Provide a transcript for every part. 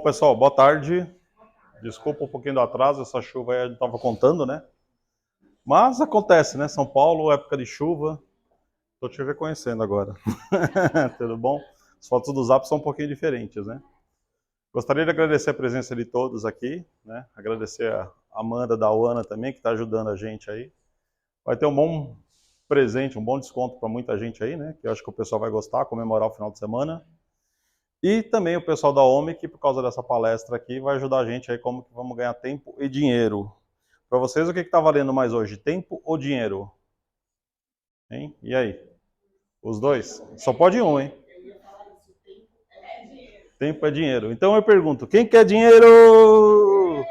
pessoal, boa tarde. Desculpa um pouquinho do atraso, essa chuva aí a gente estava contando, né? Mas acontece, né? São Paulo, época de chuva. Estou te reconhecendo agora. Tudo bom? As fotos do Zap são um pouquinho diferentes, né? Gostaria de agradecer a presença de todos aqui, né? Agradecer a Amanda da UANA também, que está ajudando a gente aí. Vai ter um bom presente, um bom desconto para muita gente aí, né? Que eu acho que o pessoal vai gostar, comemorar o final de semana. E também o pessoal da OMI, que por causa dessa palestra aqui, vai ajudar a gente aí como que vamos ganhar tempo e dinheiro. Para vocês, o que está valendo mais hoje? Tempo ou dinheiro? Hein? E aí? Os dois? Só pode um, hein? Tempo é dinheiro. Então eu pergunto, quem quer dinheiro?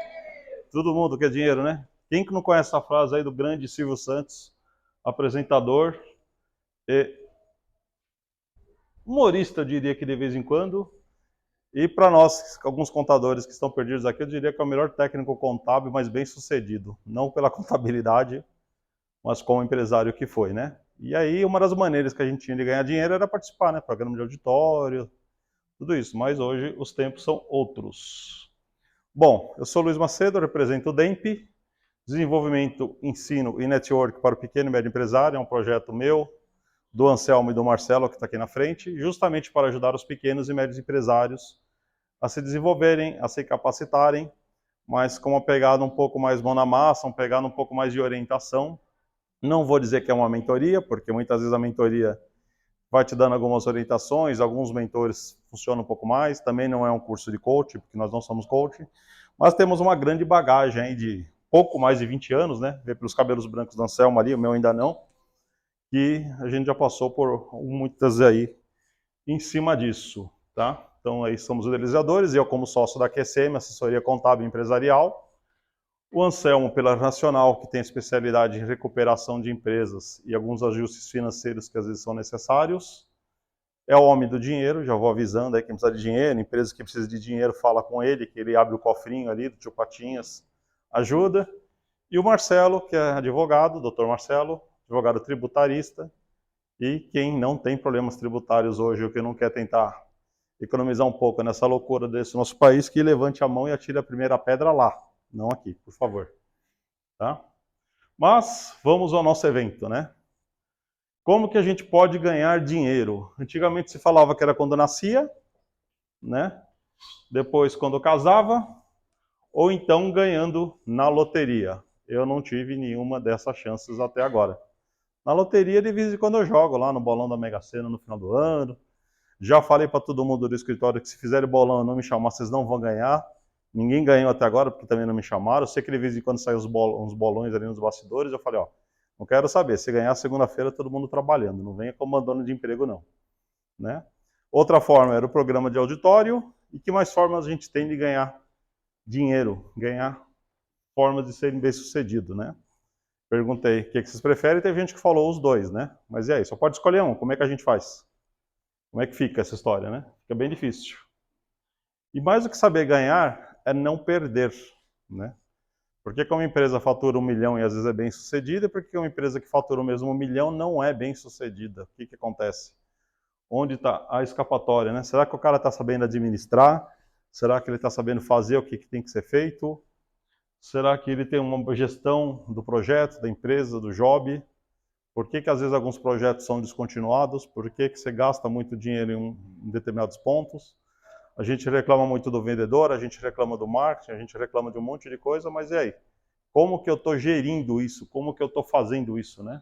Todo mundo quer dinheiro, né? Quem que não conhece essa frase aí do grande Silvio Santos, apresentador e humorista, eu diria que de vez em quando. E para nós, alguns contadores que estão perdidos aqui, eu diria que é o melhor técnico contábil, mas bem sucedido. Não pela contabilidade, mas como empresário que foi, né? E aí, uma das maneiras que a gente tinha de ganhar dinheiro era participar, né? Programa de auditório, tudo isso. Mas hoje os tempos são outros. Bom, eu sou Luiz Macedo, represento o DEMP, Desenvolvimento, Ensino e Network para o Pequeno e Médio Empresário. É um projeto meu, do Anselmo e do Marcelo, que está aqui na frente, justamente para ajudar os pequenos e médios empresários a se desenvolverem, a se capacitarem, mas com uma pegada um pouco mais mão na massa, uma pegada um pouco mais de orientação. Não vou dizer que é uma mentoria, porque muitas vezes a mentoria vai te dando algumas orientações, alguns mentores funcionam um pouco mais, também não é um curso de coach, porque nós não somos coach, mas temos uma grande bagagem aí de pouco mais de 20 anos, né? Vê pelos cabelos brancos do Anselmo ali, o meu ainda não, que a gente já passou por muitas aí em cima disso, tá? Então aí somos os idealizadores, eu como sócio da QCM, assessoria contábil empresarial, o Anselmo pela Nacional, que tem especialidade em recuperação de empresas e alguns ajustes financeiros que às vezes são necessários, é o homem do dinheiro, já vou avisando aí quem precisa de dinheiro, empresa que precisa de dinheiro fala com ele, que ele abre o cofrinho ali do tio Patinhas, ajuda, e o Marcelo, que é advogado, doutor Marcelo, advogado tributarista, e quem não tem problemas tributários hoje, ou que não quer tentar economizar um pouco nessa loucura desse nosso país, que levante a mão e atire a primeira pedra lá, não aqui, por favor. Tá? Mas vamos ao nosso evento, né? Como que a gente pode ganhar dinheiro? Antigamente se falava que era quando nascia, né? Depois quando casava, ou então ganhando na loteria. Eu não tive nenhuma dessas chances até agora. Na loteria, de vez em quando eu jogo lá no bolão da Mega Sena no final do ano. Já falei para todo mundo do escritório que se fizerem bolão e não me chamar, vocês não vão ganhar. Ninguém ganhou até agora, porque também não me chamaram. Eu sei que de vez em quando saem uns bolões ali nos bastidores. Eu falei, ó, não quero saber. Se ganhar segunda-feira, todo mundo trabalhando. Não venha como dono de emprego, não. Né? Outra forma era o programa de auditório. E que mais formas a gente tem de ganhar dinheiro? Ganhar formas de serem bem-sucedido, né? Perguntei o que vocês preferem e teve gente que falou os dois, né? Mas e aí, só pode escolher um. Como é que a gente faz? Como é que fica essa história, né? Fica bem difícil. E mais do que saber ganhar, é não perder, né? Por que uma empresa fatura 1 milhão e às vezes é bem sucedida, e por que uma empresa que fatura o mesmo 1 milhão não é bem sucedida? O que que acontece? Onde está a escapatória, né? Será que o cara está sabendo administrar? Será que ele está sabendo fazer o que tem que ser feito? Será que ele tem uma gestão do projeto, da empresa, do job? Por que às vezes alguns projetos são descontinuados? Por que você gasta muito dinheiro em determinados pontos? A gente reclama muito do vendedor, a gente reclama do marketing, a gente reclama de um monte de coisa, mas e aí? Como que eu estou gerindo isso? Como que eu estou fazendo isso, né?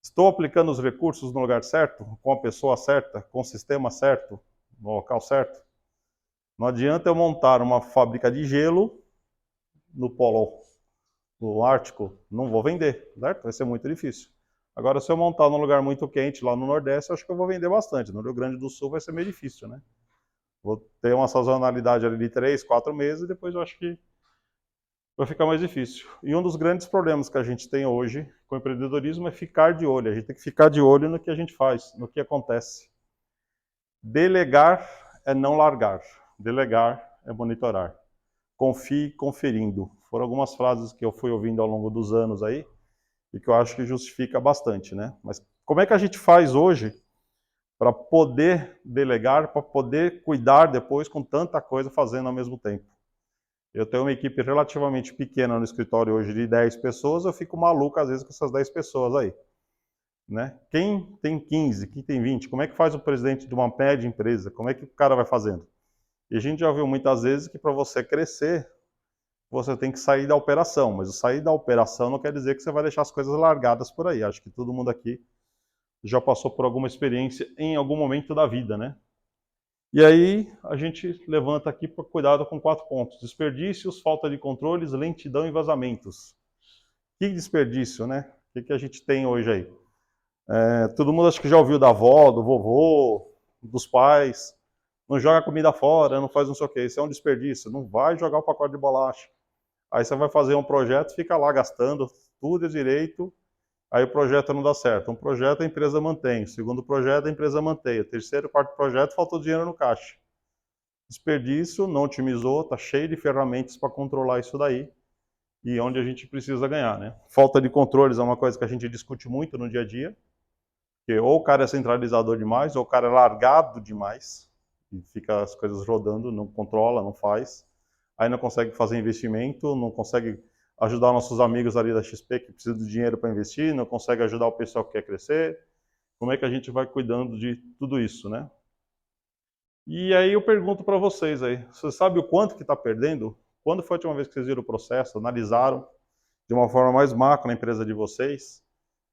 Estou aplicando os recursos no lugar certo, com a pessoa certa, com o sistema certo, no local certo? Não adianta eu montar uma fábrica de gelo no Polo no Ártico, não vou vender, certo? Vai ser muito difícil. Agora, se eu montar num lugar muito quente, lá no Nordeste, eu acho que eu vou vender bastante. No Rio Grande do Sul vai ser meio difícil, né? Vou ter uma sazonalidade ali de 3, 4 meses, e depois eu acho que vai ficar mais difícil. E um dos grandes problemas que a gente tem hoje com o empreendedorismo é ficar de olho. A gente tem que ficar de olho no que a gente faz, no que acontece. Delegar é não largar. Delegar é monitorar. Confie conferindo. Foram algumas frases que eu fui ouvindo ao longo dos anos aí, e que eu acho que justifica bastante, né? Mas como é que a gente faz hoje para poder delegar, para poder cuidar depois com tanta coisa fazendo ao mesmo tempo. Eu tenho uma equipe relativamente pequena no escritório hoje de 10 pessoas, eu fico maluco às vezes com essas 10 pessoas aí. Né? Quem tem 15, quem tem 20, como é que faz o presidente de uma média empresa? Como é que o cara vai fazendo? E a gente já viu muitas vezes que para você crescer, você tem que sair da operação, mas o sair da operação não quer dizer que você vai deixar as coisas largadas por aí. Acho que todo mundo aqui já passou por alguma experiência em algum momento da vida, né? E aí a gente levanta aqui para cuidado com 4 pontos: desperdícios, falta de controles, lentidão e vazamentos. Que desperdício, né? O que a gente tem hoje aí? Todo mundo acho que já ouviu da avó, do vovô, dos pais. Não joga comida fora, não faz não sei o que. Isso é um desperdício. Não vai jogar o pacote de bolacha. Aí você vai fazer um projeto, fica lá gastando tudo direito, aí o projeto não dá certo. Um projeto a empresa mantém, o segundo projeto a empresa mantém, o terceiro, quarto projeto faltou dinheiro no caixa. Desperdício, não otimizou, está cheio de ferramentas para controlar isso daí e onde a gente precisa ganhar, né? Falta de controles é uma coisa que a gente discute muito no dia a dia, porque ou o cara é centralizador demais, ou o cara é largado demais, e fica as coisas rodando, não controla, não faz. Aí não consegue fazer investimento, não consegue ajudar nossos amigos ali da XP que precisam de dinheiro para investir, não consegue ajudar o pessoal que quer crescer. Como é que a gente vai cuidando de tudo isso, né? E aí eu pergunto para vocês aí, você sabe o quanto que está perdendo? Quando foi a última vez que vocês viram o processo, analisaram de uma forma mais macro na empresa de vocês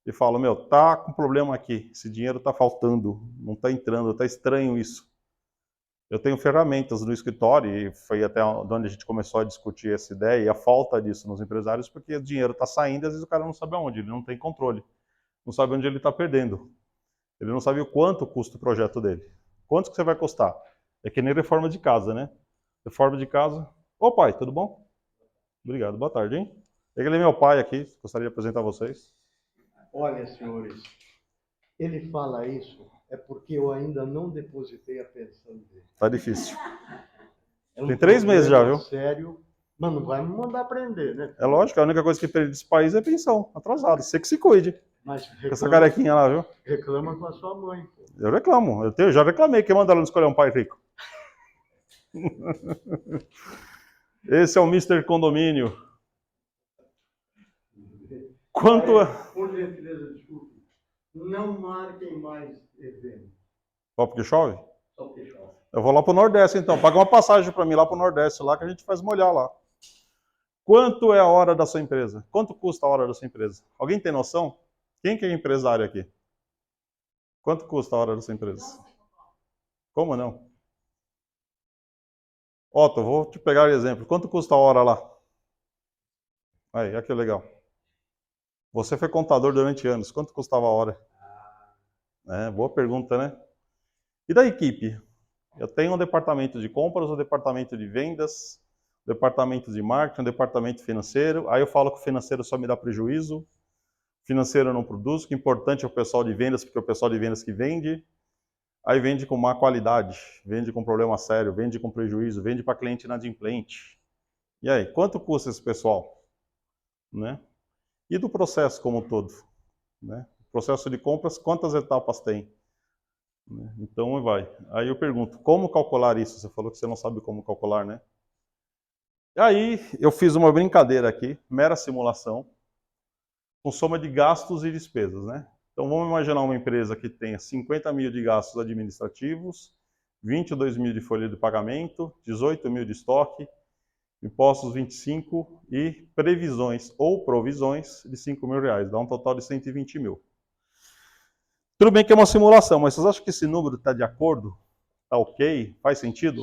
e falam, meu, tá com problema aqui, esse dinheiro está faltando, não está entrando, está estranho isso. Eu tenho ferramentas no escritório, e foi até onde a gente começou a discutir essa ideia e a falta disso nos empresários, porque o dinheiro está saindo e às vezes o cara não sabe aonde, ele não tem controle, não sabe onde ele está perdendo, ele não sabe o quanto custa o projeto dele. Quanto que você vai custar? É que nem reforma de casa, né? Reforma de casa. Ô pai, tudo bom? Obrigado, boa tarde, hein? Ele é meu pai aqui, gostaria de apresentar vocês. Olha, senhores, ele fala isso é porque eu ainda não depositei a pensão dele. Tá difícil. É um Tem 3 meses já, viu? sério, mas não vai me mandar prender, né? É lógico, a única coisa que perde desse país é pensão, atrasado. Você que se cuide. Mas Com essa carequinha lá, viu? reclama com a sua mãe. Pô. Eu reclamo, eu já reclamei. Quem manda ela não escolher um pai rico? Esse é o Mr. Condomínio. Quanto é? Por gentileza, desculpe. Não marquem mais eventos. Só porque chove? Só porque chove. Eu vou lá pro Nordeste então. Paga uma passagem para mim lá pro Nordeste, lá que a gente faz molhar lá. Quanto é a hora da sua empresa? Quanto custa a hora da sua empresa? Alguém tem noção? Quem que é empresário aqui? Quanto custa a hora da sua empresa? Como não? Otto, vou te pegar o exemplo. Quanto custa a hora lá? Aí, olha que legal. Você foi contador durante anos. Quanto custava a hora? Boa pergunta, né? E da equipe? Eu tenho um departamento de compras, um departamento de vendas, um departamento de marketing, um departamento financeiro. Aí eu falo que o financeiro só me dá prejuízo. Financeiro eu não produz. O que é importante é o pessoal de vendas, porque é o pessoal de vendas que vende. Aí vende com má qualidade, vende com problema sério, vende com prejuízo, vende para cliente inadimplente. E aí, quanto custa esse pessoal? Né? E do processo como um todo? Né? O processo de compras, quantas etapas tem? Né? Então vai. Aí eu pergunto, como calcular isso? Você falou que você não sabe como calcular, né? Aí eu fiz uma brincadeira aqui, mera simulação, com soma de gastos e despesas, né? Então vamos imaginar uma empresa que tenha 50 mil de gastos administrativos, 22 mil de folha de pagamento, 18 mil de estoque, impostos 25 e previsões ou provisões de 5 mil reais. Dá um total de 120 mil. Tudo bem que é uma simulação, mas vocês acham que esse número está de acordo? Está ok? Faz sentido?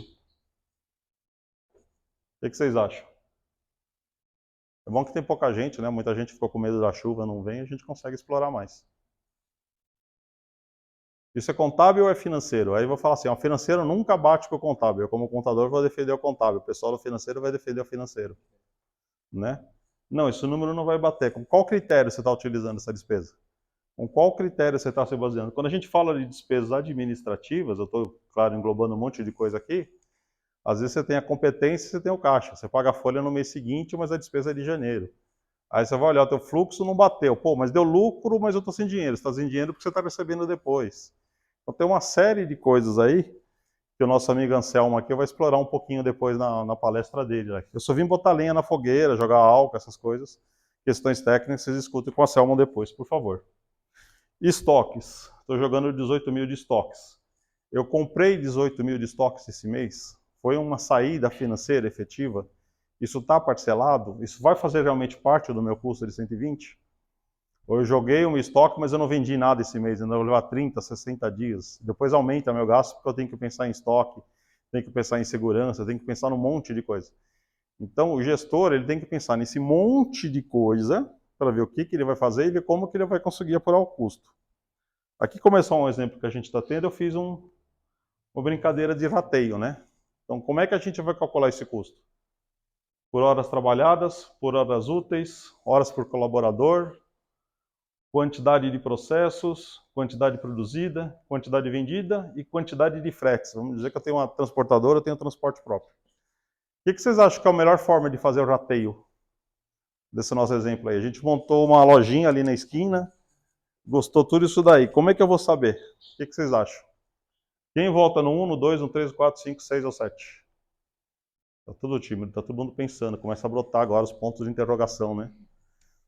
O que vocês acham? É bom que tem pouca gente, né? Muita gente ficou com medo da chuva, não vem, a gente consegue explorar mais. Isso é contábil ou é financeiro? Aí eu vou falar assim, o financeiro nunca bate com o contábil. Eu, como contador, vou defender o contábil. O pessoal do financeiro vai defender o financeiro. Né? Não, esse número não vai bater. Com qual critério você está utilizando essa despesa? Com qual critério você está se baseando? Quando a gente fala de despesas administrativas, eu estou, claro, englobando um monte de coisa aqui, às vezes você tem a competência e você tem o caixa. Você paga a folha no mês seguinte, mas a despesa é de janeiro. Aí você vai olhar, o teu fluxo não bateu. Pô, mas deu lucro, mas eu estou sem dinheiro. Você está sem dinheiro porque você está recebendo depois. Então tem uma série de coisas aí que o nosso amigo Anselmo aqui vai explorar um pouquinho depois na palestra dele. Né? Eu só vim botar lenha na fogueira, jogar álcool, essas coisas. Questões técnicas, vocês escutem com o Anselmo depois, por favor. Estoques. Estou jogando 18 mil de estoques. Eu comprei 18 mil de estoques esse mês. Foi uma saída financeira efetiva. Isso está parcelado? Isso vai fazer realmente parte do meu custo de 120? Ou eu joguei um estoque, mas eu não vendi nada esse mês, ainda vou levar 30, 60 dias. Depois aumenta meu gasto, porque eu tenho que pensar em estoque, tenho que pensar em segurança, tenho que pensar num monte de coisa. Então, o gestor ele tem que pensar nesse monte de coisa para ver o que ele vai fazer e ver como que ele vai conseguir apurar o custo. Aqui começou um exemplo que a gente está tendo, eu fiz uma brincadeira de rateio, né? Então, como é que a gente vai calcular esse custo? Por horas trabalhadas, por horas úteis, horas por colaborador, quantidade de processos, quantidade produzida, quantidade vendida e quantidade de fretes. Vamos dizer que eu tenho uma transportadora, eu tenho transporte próprio. O que vocês acham que é a melhor forma de fazer o rateio desse nosso exemplo aí? A gente montou uma lojinha ali na esquina, gostou tudo isso daí. Como é que eu vou saber? O que vocês acham? Quem vota no 1, no 2, no 3, no 4, 5, 6 ou 7? Tá tudo tímido, tá todo mundo pensando. Começa a brotar agora os pontos de interrogação, né?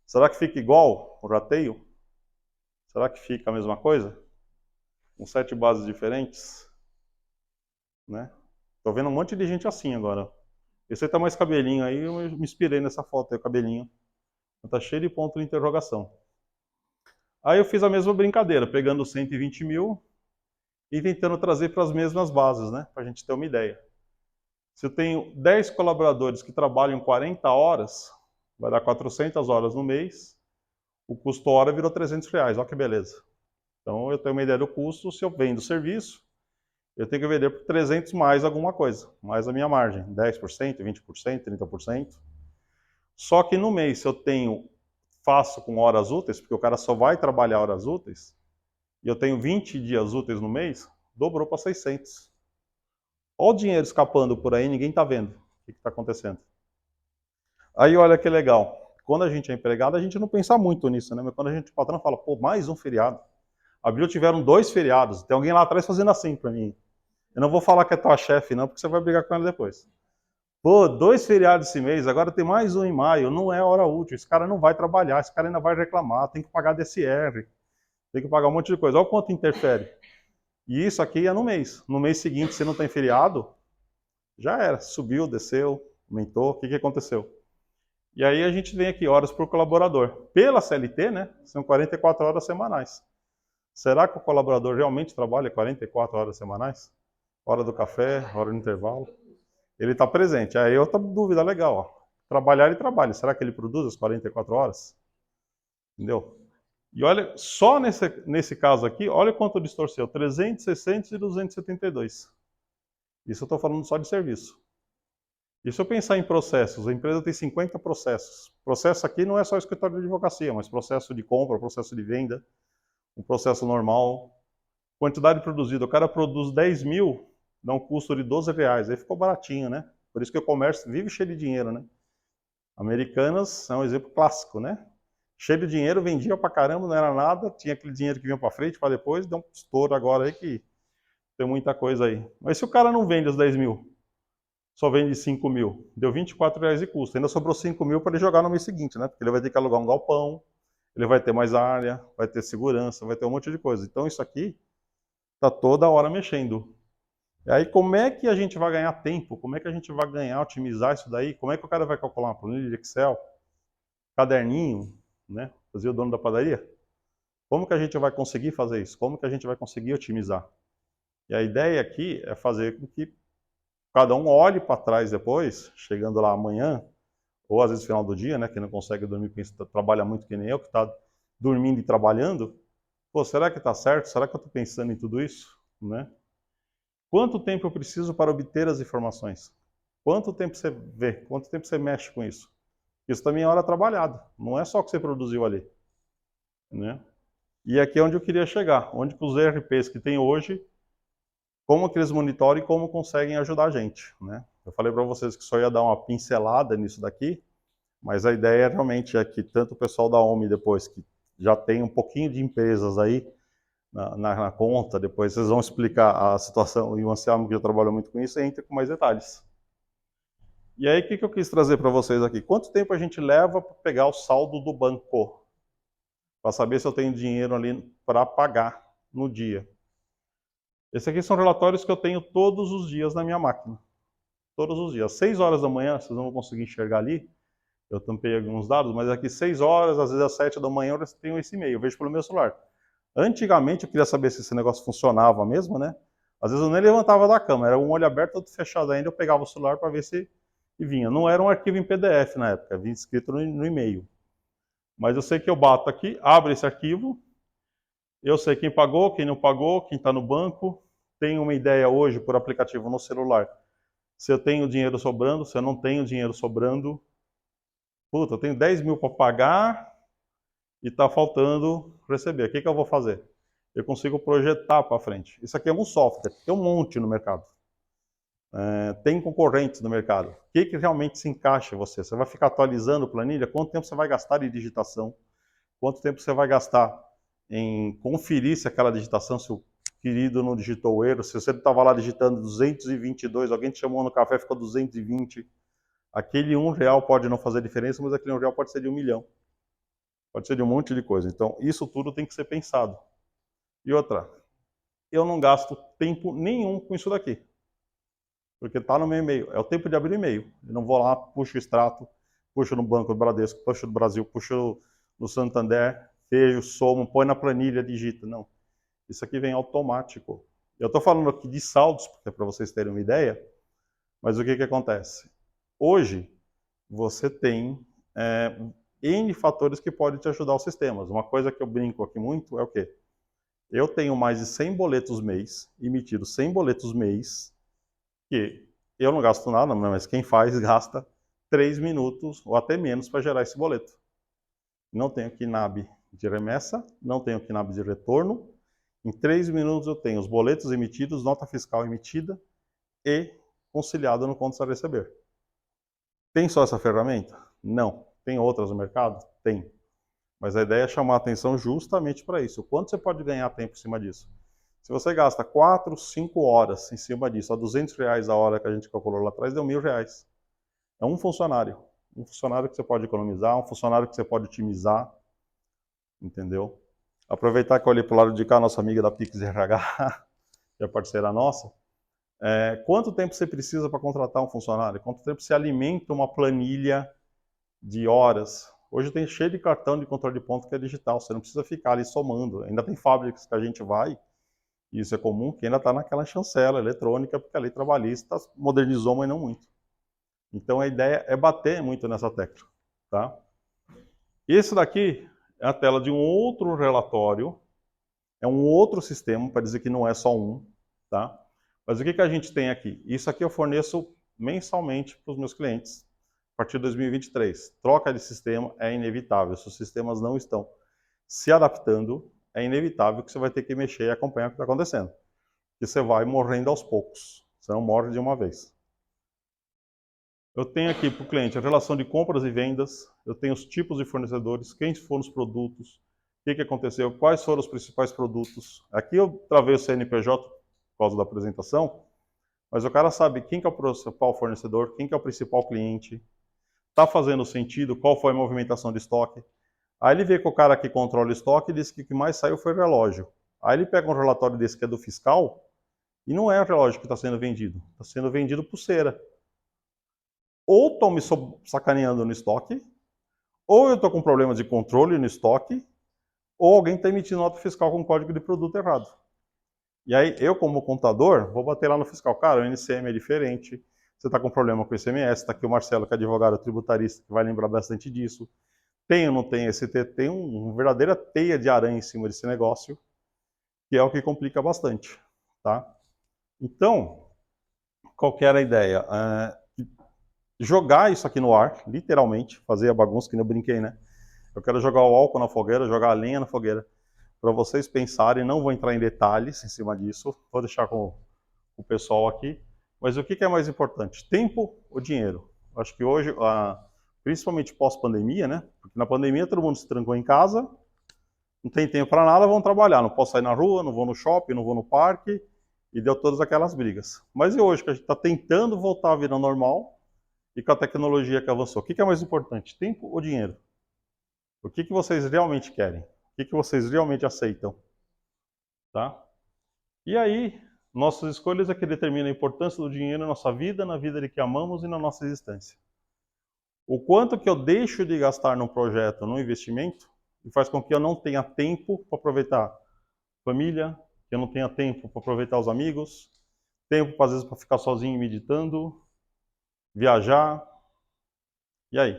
Será que fica igual o rateio? Será que fica a mesma coisa? Com 7 bases diferentes? Né? Tô vendo um monte de gente assim agora. Esse aí tá mais cabelinho aí, eu me inspirei nessa foto aí, o cabelinho. Tá cheio de ponto de interrogação. Aí eu fiz a mesma brincadeira, pegando 120 mil e tentando trazer para as mesmas bases, né? Para a gente ter uma ideia. Se eu tenho 10 colaboradores que trabalham 40 horas, vai dar 400 horas no mês, o custo hora virou R$300. Olha que beleza. Então eu tenho uma ideia do custo, se eu vendo o serviço, eu tenho que vender por 300 mais alguma coisa, mais a minha margem, 10%, 20%, 30%. Só que no mês, se eu faço com horas úteis, porque o cara só vai trabalhar horas úteis, e eu tenho 20 dias úteis no mês, dobrou para 600. Olha o dinheiro escapando por aí, ninguém está vendo o que está acontecendo. Aí olha que legal, quando a gente é empregado, a gente não pensa muito nisso, né? Mas quando a gente, o patrão fala, pô, mais um feriado. Abril tiveram 2 feriados, tem alguém lá atrás fazendo assim para mim. Eu não vou falar que é tua chefe não, porque você vai brigar com ela depois. Pô, 2 feriados esse mês, agora tem mais um em maio, não é hora útil, esse cara não vai trabalhar, esse cara ainda vai reclamar, tem que pagar DSR, tem que pagar um monte de coisa. Olha o quanto interfere. E isso aqui é no mês. No mês seguinte, se não tem feriado, já era. Subiu, desceu, aumentou, o que aconteceu? E aí a gente vem aqui, horas por colaborador. Pela CLT, né, são 44 horas semanais. Será que o colaborador realmente trabalha 44 horas semanais? Hora do café, hora do intervalo. Ele está presente. Aí outra dúvida legal. Ó. Trabalhar ele trabalha. Será que ele produz as 44 horas? Entendeu? E olha, só nesse caso aqui, olha quanto distorceu. 300, 600 e 272. Isso eu estou falando só de serviço. E se eu pensar em processos, a empresa tem 50 processos. Processo aqui não é só escritório de advocacia, mas processo de compra, processo de venda, um processo normal. Quantidade produzida, o cara produz 10 mil, dá um custo de R$12. Aí ficou baratinho, né? Por isso que o comércio vive cheio de dinheiro, né? Americanas é um exemplo clássico, né? Cheio de dinheiro, vendia pra caramba, não era nada, tinha aquele dinheiro que vinha pra frente, para depois, deu um estouro agora aí que tem muita coisa aí. Mas se o cara não vende os 10 mil, só vende 5 mil, deu R$24 de custo, ainda sobrou 5 mil para ele jogar no mês seguinte, né? Porque ele vai ter que alugar um galpão, ele vai ter mais área, vai ter segurança, vai ter um monte de coisa. Então isso aqui está toda hora mexendo. E aí como é que a gente vai ganhar tempo? Como é que a gente vai ganhar, otimizar isso daí? Como é que o cara vai calcular uma planilha de Excel, caderninho, né? Fazer o dono da padaria? Como que a gente vai conseguir fazer isso? Como que a gente vai conseguir otimizar? E a ideia aqui é fazer com que cada um olhe para trás depois, chegando lá amanhã, ou às vezes no final do dia, né? Que não consegue dormir, porque trabalha muito que nem eu, que está dormindo e trabalhando. Pô, será que está certo? Será que eu estou pensando em tudo isso? Né? Quanto tempo eu preciso para obter as informações? Quanto tempo você vê? Quanto tempo você mexe com isso? Isso também é hora trabalhada. Não é só o que você produziu ali. Né? E aqui é onde eu queria chegar. Onde que os ERPs que tem hoje, como que eles monitoram e como conseguem ajudar a gente. Né? Eu falei para vocês que só ia dar uma pincelada nisso daqui, mas a ideia realmente é que tanto o pessoal da OMI depois, que já tem um pouquinho de empresas aí, na conta, depois vocês vão explicar a situação, e o Anselmo que já trabalhou muito com isso, entra com mais detalhes. E aí, o que eu quis trazer para vocês aqui? Quanto tempo a gente leva para pegar o saldo do banco? Para saber se eu tenho dinheiro ali para pagar no dia. Esses aqui são relatórios que eu tenho todos os dias na minha máquina. Todos os dias. Às 6 horas da manhã, vocês não vão conseguir enxergar ali, eu tampei alguns dados, mas aqui 6 horas, às vezes às 7 da manhã, eu tenho esse e-mail, eu vejo pelo meu celular. Antigamente eu queria saber se esse negócio funcionava mesmo, né? Às vezes eu nem levantava da cama, era um olho aberto, outro fechado ainda, eu pegava o celular para ver se vinha. Não era um arquivo em PDF na época, vinha escrito no e-mail. Mas eu sei que eu bato aqui, abro esse arquivo, eu sei quem pagou, quem não pagou, quem está no banco, tenho uma ideia hoje por aplicativo no celular. Se eu tenho dinheiro sobrando, se eu não tenho dinheiro sobrando, puta, eu tenho 10 mil para pagar e está faltando receber. O que eu vou fazer? Eu consigo projetar para frente. Isso aqui é um software, tem um monte no mercado. Tem concorrentes no mercado. O que realmente se encaixa em você? Você vai ficar atualizando planilha? Quanto tempo você vai gastar em digitação? Quanto tempo você vai gastar em conferir se aquela digitação, se o querido não digitou o erro, se você estava lá digitando 222, alguém te chamou no café, ficou 220, aquele R$1 pode não fazer diferença, mas aquele R$1 pode ser de 1 milhão. Pode ser de um monte de coisa. Então, isso tudo tem que ser pensado. E outra, eu não gasto tempo nenhum com isso daqui. Porque está no meu e-mail. É o tempo de abrir o e-mail. Eu não vou lá, puxo o extrato, puxo no Banco do Bradesco, puxo do Brasil, puxo no Santander, vejo, somo, põe na planilha, digita. Não. Isso aqui vem automático. Eu estou falando aqui de saldos, porque é para vocês terem uma ideia, mas o que acontece? Hoje, você tem N fatores que podem te ajudar os sistemas. Uma coisa que eu brinco aqui muito é o quê? Eu tenho mais de 100 boletos mês, emitidos 100 boletos mês, que eu não gasto nada, mas quem faz gasta 3 minutos ou até menos para gerar esse boleto. Não tenho KNAB de remessa, não tenho KNAB de retorno. Em 3 minutos eu tenho os boletos emitidos, nota fiscal emitida e conciliada no contas a receber. Tem só essa ferramenta? Não. Tem outras no mercado? Tem. Mas a ideia é chamar a atenção justamente para isso. O quanto você pode ganhar tempo em cima disso? Se você gasta 4, 5 horas em cima disso, a R$200 a hora que a gente calculou lá atrás, deu R$1.000. É um funcionário. Um funcionário que você pode economizar, um funcionário que você pode otimizar. Entendeu? Aproveitar que eu olhei para o lado de cá, nossa amiga da Pix RH, que é parceira nossa. Quanto tempo você precisa para contratar um funcionário? Quanto tempo você alimenta uma planilha de horas? Hoje tem cheio de cartão de controle de ponto que é digital, você não precisa ficar ali somando. Ainda tem fábricas que a gente vai, e isso é comum, que ainda está naquela chancela eletrônica, porque a lei trabalhista modernizou, mas não muito. Então a ideia é bater muito nessa tecla. Tá? Esse daqui é a tela de um outro relatório, é um outro sistema, para dizer que não é só um. Tá? Mas o que a gente tem aqui? Isso aqui eu forneço mensalmente para os meus clientes, a partir de 2023. Troca de sistema é inevitável. Se os sistemas não estão se adaptando, é inevitável que você vai ter que mexer e acompanhar o que está acontecendo. E você vai morrendo aos poucos. Você não morre de uma vez. Eu tenho aqui para o cliente a relação de compras e vendas, eu tenho os tipos de fornecedores, quem foram os produtos, o que aconteceu, quais foram os principais produtos. Aqui eu travei o CNPJ por causa da apresentação, mas o cara sabe quem que é o principal fornecedor, quem que é o principal cliente, está fazendo sentido, qual foi a movimentação de estoque. Aí ele vê que o cara que controla o estoque disse que o que mais saiu foi relógio. Aí ele pega um relatório desse que é do fiscal, e não é o relógio que está sendo vendido, está sendo vendido pulseira. Ou estão me sacaneando no estoque, ou eu estou com problemas de controle no estoque, ou alguém está emitindo nota fiscal com código de produto errado. E aí eu, como contador, vou bater lá no fiscal. Cara, o NCM é diferente, você está com problema com o ICMS, está aqui o Marcelo, que é advogado tributarista, que vai lembrar bastante disso. Tem ou não tem ST? Tem uma verdadeira teia de aranha em cima desse negócio, que é o que complica bastante. Tá? Então, qual que era a ideia? Jogar isso aqui no ar, literalmente, fazer a bagunça que eu brinquei, né? Eu quero jogar o álcool na fogueira, jogar a lenha na fogueira, para vocês pensarem, não vou entrar em detalhes em cima disso, vou deixar com o pessoal aqui, mas o que é mais importante? Tempo ou dinheiro? Acho que hoje, principalmente pós-pandemia, né? Porque na pandemia todo mundo se trancou em casa, não tem tempo para nada, vão trabalhar. Não posso sair na rua, não vou no shopping, não vou no parque, e deu todas aquelas brigas. Mas e hoje, que a gente está tentando voltar à vida normal, e com a tecnologia que avançou, o que é mais importante, tempo ou dinheiro? O que vocês realmente querem? O que vocês realmente aceitam? Tá? E aí, nossas escolhas é que determinam a importância do dinheiro na nossa vida, na vida de que amamos e na nossa existência. O quanto que eu deixo de gastar num projeto, num investimento, faz com que eu não tenha tempo para aproveitar família, que eu não tenha tempo para aproveitar os amigos, tempo às vezes para ficar sozinho meditando, viajar. E aí?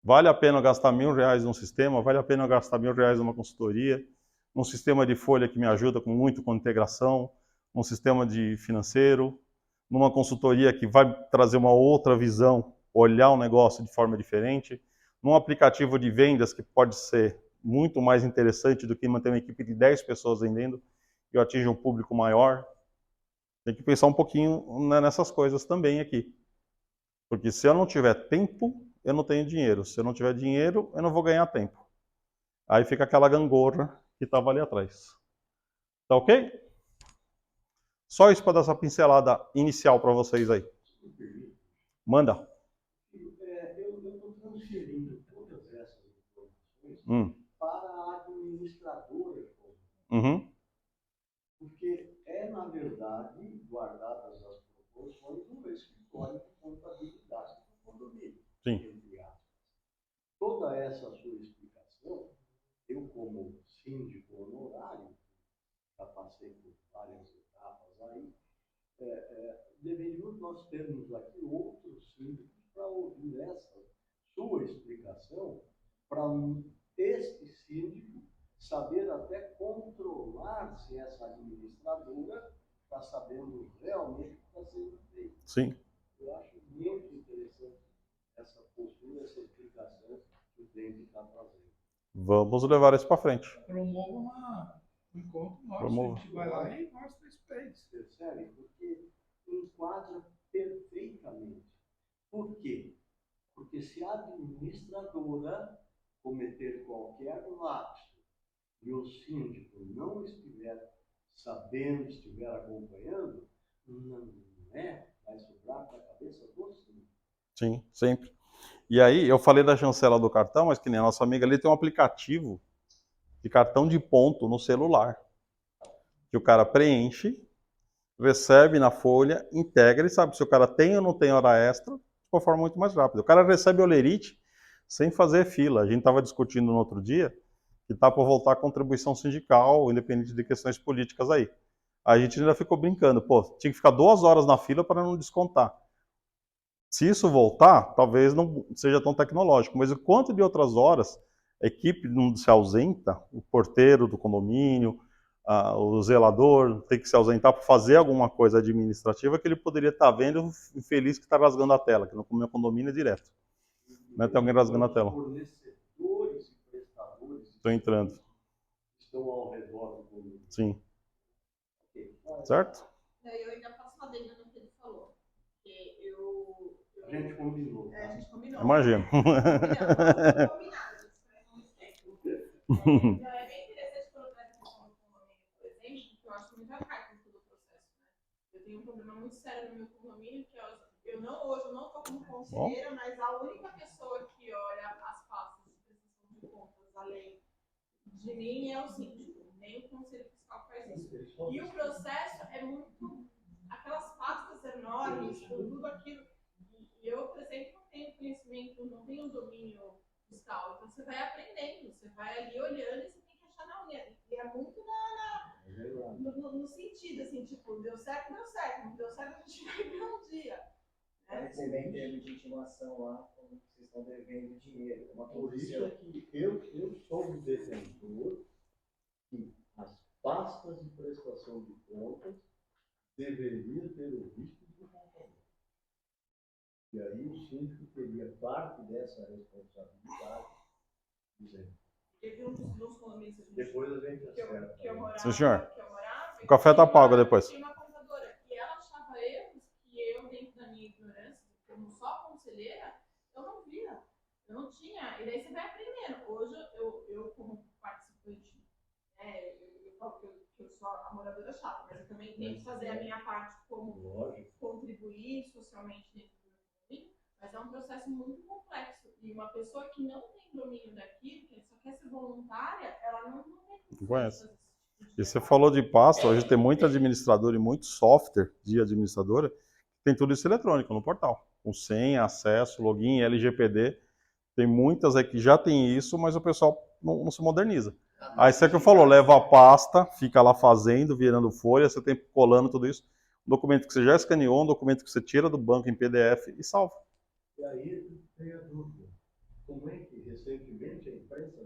Vale a pena gastar R$ 1.000 num sistema? Vale a pena gastar R$ 1.000 numa consultoria? Um sistema de folha que me ajuda muito com integração? Um sistema de financeiro? Numa consultoria que vai trazer uma outra visão, olhar o negócio de forma diferente? Num aplicativo de vendas que pode ser muito mais interessante do que manter uma equipe de 10 pessoas vendendo e eu atinge um público maior? Tem que pensar um pouquinho nessas coisas também aqui. Porque se eu não tiver tempo, eu não tenho dinheiro. Se eu não tiver dinheiro, eu não vou ganhar tempo. Aí fica aquela gangorra que estava ali atrás. Tá ok? Só isso para dar essa pincelada inicial para vocês aí. Manda. Eu estou transferindo todas essas informações para a administradora. Uhum. Porque é, na verdade, guardadas as proporções, um escritório de contabilidade do condomínio. Sim. Toda essa sua explicação, eu como síndico honorário, já passei por várias etapas aí, deveríamos nós termos aqui outros síndicos para ouvir essa sua explicação, para este síndico saber até controlar se essa administradora está sabendo realmente o que está sendo feito. Sim. Eu acho muito interessante essa postura, essa explicação que o cliente está trazendo. Vamos levar isso para frente. Promova um encontro nosso, a gente vai lá e mostra esse país. Percebe? Porque enquadra perfeitamente. Por quê? Porque se a administradora cometer qualquer lapso e o síndico não estiver sabendo, estiver acompanhando, não vai sobrar para a cabeça do síndico. Sim, sempre. E aí, eu falei da chancela do cartão, mas que nem a nossa amiga ali tem um aplicativo de cartão de ponto no celular. Que o cara preenche, recebe na folha, integra e sabe se o cara tem ou não tem hora extra de uma forma muito mais rápida. O cara recebe olerite sem fazer fila. A gente estava discutindo no outro dia que está para voltar a contribuição sindical, independente de questões políticas aí. A gente ainda ficou brincando, pô, tinha que ficar 2 horas na fila para não descontar. Se isso voltar, talvez não seja tão tecnológico, mas o quanto de outras horas a equipe não se ausenta, o porteiro do condomínio, o zelador tem que se ausentar para fazer alguma coisa administrativa que ele poderia estar vendo infeliz que está rasgando a tela, que no meu condomínio é direto. Né? Tem alguém rasgando a tela. Fornecedores e prestadores Estou entrando. estão ao redor do condomínio. Sim. Certo? Eu ainda faço adendo no que ele falou. A gente combinou. A gente combinou. Imagino. Então é bem interessante colocar essa questão do condomínio, por exemplo, porque eu acho muito arcaico em todo o processo, né? Eu tenho um problema muito sério no meu condomínio, que hoje eu não estou como conselheira, mas a única pessoa que olha as pastas de prestação de contas, além de mim, é o síndico. Nem o conselho fiscal faz isso. E o processo é muito aquelas pastas enormes, com tudo aquilo. E eu, por exemplo, não tenho conhecimento, não tenho domínio fiscal. Então você vai aprendendo, você vai ali olhando e você tem que achar na unha. E é muito no sentido, assim, tipo, deu certo, não deu certo, a gente vai ver um dia. Você vem em termos de intimação lá, como vocês estão devendo dinheiro. Por isso é que eu sou um defensor que as pastas de prestação de contas deveriam ter o visto do contador. E aí o síndico teria parte dessa responsabilidade. Teve um dos condomínios Depois a gente acerta. que eu morava. Sim, senhor. O café tá pago depois. Tinha uma contadora e ela achava erros que eu, dentro da minha ignorância, como só conselheira, eu não via. Eu não tinha. E daí você vai aprendendo. Hoje eu como participante sou a moradora chata, mas eu também tenho que fazer a minha parte como contribuir socialmente dentro do meu condomínio, mas é um processo muito complexo. E uma pessoa que não tem domínio daquilo, que só quer ser voluntária, ela não tem conhece. E você falou de pasta, hoje tem muito administrador e muito software de administradora, tem tudo isso eletrônico no portal, com senha, acesso, login, LGPD. Tem muitas aí que já tem isso, mas o pessoal não se moderniza. Aí você que falou, leva a pasta, fica lá fazendo, virando folha, você tem colando tudo isso. Um documento que você já escaneou, um documento que você tira do banco em PDF e salva. E aí tem a dúvida. Como é que recentemente a imprensa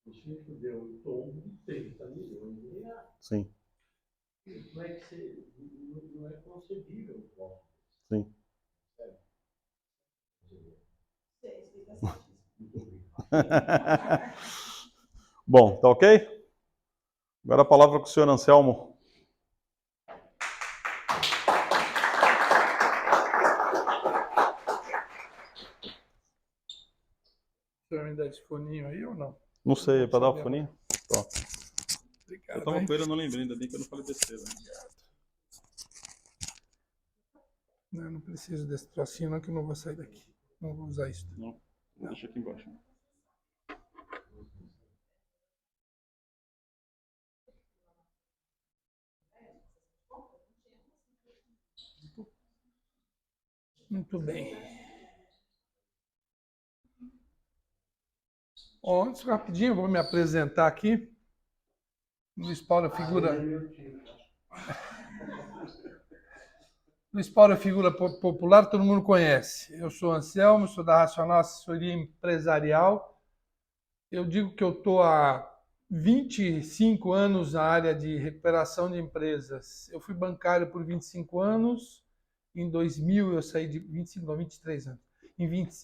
notícia deu um tombo de 30 milhões de reais? Sim. Como é que você, não é concebível o golpe? Sim. Bom, tá ok? Agora a palavra com o senhor Anselmo. O senhor me dá esse foninho aí ou não? Não sei, é para dar o foninho? Pronto. Obrigado, Eu tava com ele, eu não lembrei, ainda bem que eu não falei besteira. Não preciso desse trocinho, não, que eu não vou sair daqui. Não vou usar isso. Não, deixa aqui embaixo. Muito bem. Ó, antes, rapidinho, vou me apresentar aqui. Luiz Paulo é figura... Luiz Paulo é figura popular, todo mundo conhece. Eu sou Anselmo, sou da Racional Assessoria Empresarial. Eu digo que eu estou há 25 anos na área de recuperação de empresas. Eu fui bancário por 25 anos. Em 2000 eu saí de... 25, não, 23 anos.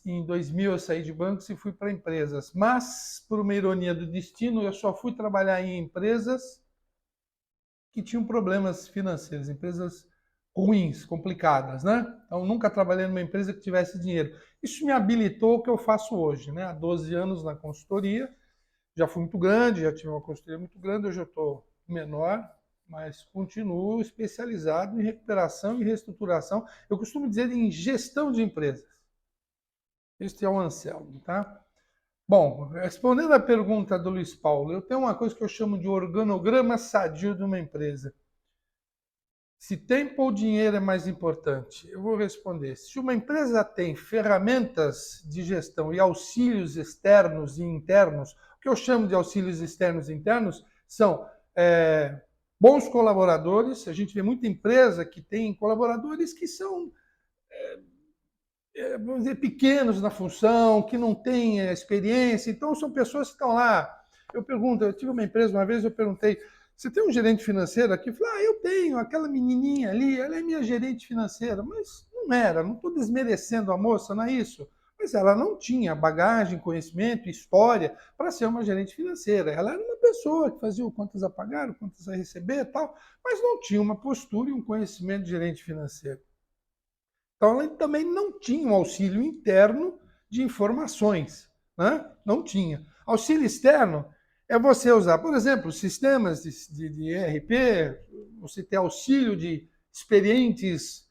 Em 2000 eu saí de bancos e fui para empresas. Mas, por uma ironia do destino, eu só fui trabalhar em empresas que tinham problemas financeiros, empresas ruins, complicadas, né? Então, nunca trabalhei numa empresa que tivesse dinheiro. Isso me habilitou o que eu faço hoje, né? Há 12 anos na consultoria, já fui muito grande, já tive uma consultoria muito grande, hoje eu estou menor, mas continuo especializado em recuperação e reestruturação. Eu costumo dizer em gestão de empresas. Este é o Anselmo, tá? Bom, respondendo à pergunta do Luiz Paulo, eu tenho uma coisa que eu chamo de organograma sadio de uma empresa. Se tempo ou dinheiro é mais importante? Eu vou responder. Se uma empresa tem ferramentas de gestão e auxílios externos e internos, o que eu chamo de auxílios externos e internos são bons colaboradores. A gente vê muita empresa que tem colaboradores que são, vamos dizer, pequenos na função, que não têm experiência. Então, são pessoas que estão lá. Eu tive uma empresa uma vez, eu perguntei, você tem um gerente financeiro aqui? Eu falei, eu tenho, aquela menininha ali, ela é minha gerente financeira. Mas não era, não estou desmerecendo a moça, não é isso. Mas ela não tinha bagagem, conhecimento, história para ser uma gerente financeira. Ela era uma pessoa que fazia contas a pagar, contas a receber e tal, mas não tinha uma postura e um conhecimento de gerente financeiro. Então, ela também não tinha um auxílio interno de informações, né? Não tinha. Auxílio externo é você usar, por exemplo, sistemas de ERP, você ter auxílio de experientes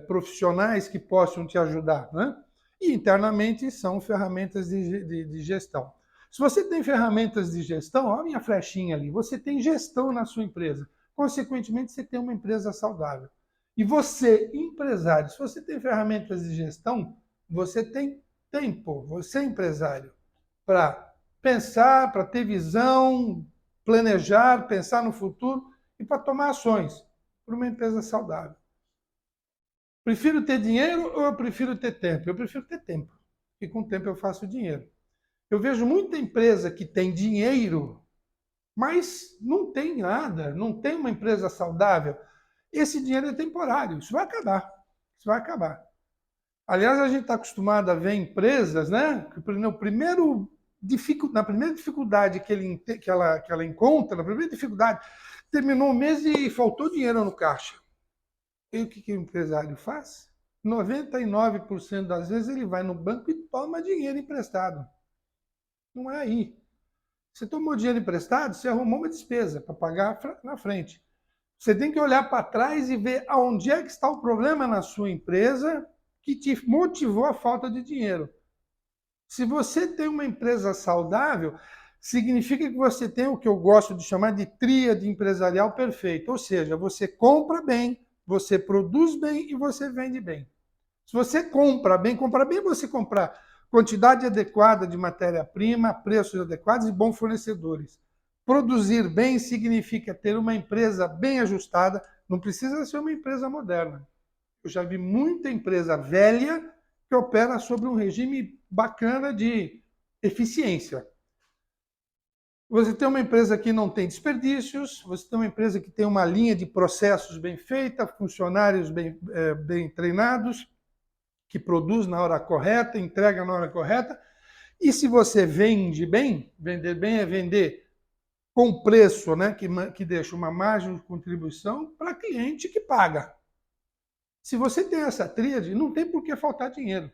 profissionais que possam te ajudar, né? E internamente são ferramentas de gestão. Se você tem ferramentas de gestão, olha a minha flechinha ali, você tem gestão na sua empresa. Consequentemente, você tem uma empresa saudável. E você, empresário, se você tem ferramentas de gestão, você tem tempo, você, empresário, para pensar, para ter visão, planejar, pensar no futuro e para tomar ações para uma empresa saudável. Prefiro ter dinheiro ou eu prefiro ter tempo? Eu prefiro ter tempo, e com o tempo eu faço dinheiro. Eu vejo muita empresa que tem dinheiro, mas não tem nada, não tem uma empresa saudável. Esse dinheiro é temporário, isso vai acabar. Isso vai acabar. Aliás, a gente está acostumado a ver empresas, né? Que na primeira dificuldade que ela encontra, na primeira dificuldade, terminou o mês e faltou dinheiro no caixa. E o que o empresário faz? 99% das vezes ele vai no banco e toma dinheiro emprestado. Não é aí. Você tomou dinheiro emprestado, você arrumou uma despesa para pagar na frente. Você tem que olhar para trás e ver aonde é que está o problema na sua empresa que te motivou a falta de dinheiro. Se você tem uma empresa saudável, significa que você tem o que eu gosto de chamar de tríade empresarial perfeita. Ou seja, você compra bem, você produz bem e você vende bem. Se você compra bem, você comprar quantidade adequada de matéria-prima, preços adequados e bons fornecedores. Produzir bem significa ter uma empresa bem ajustada, não precisa ser uma empresa moderna. Eu já vi muita empresa velha que opera sobre um regime bacana de eficiência. Você tem uma empresa que não tem desperdícios, você tem uma empresa que tem uma linha de processos bem feita, funcionários bem treinados, que produz na hora correta, entrega na hora correta. E se você vende bem, vender bem é vender com preço, né, que deixa uma margem de contribuição para cliente que paga. Se você tem essa tríade, não tem por que faltar dinheiro.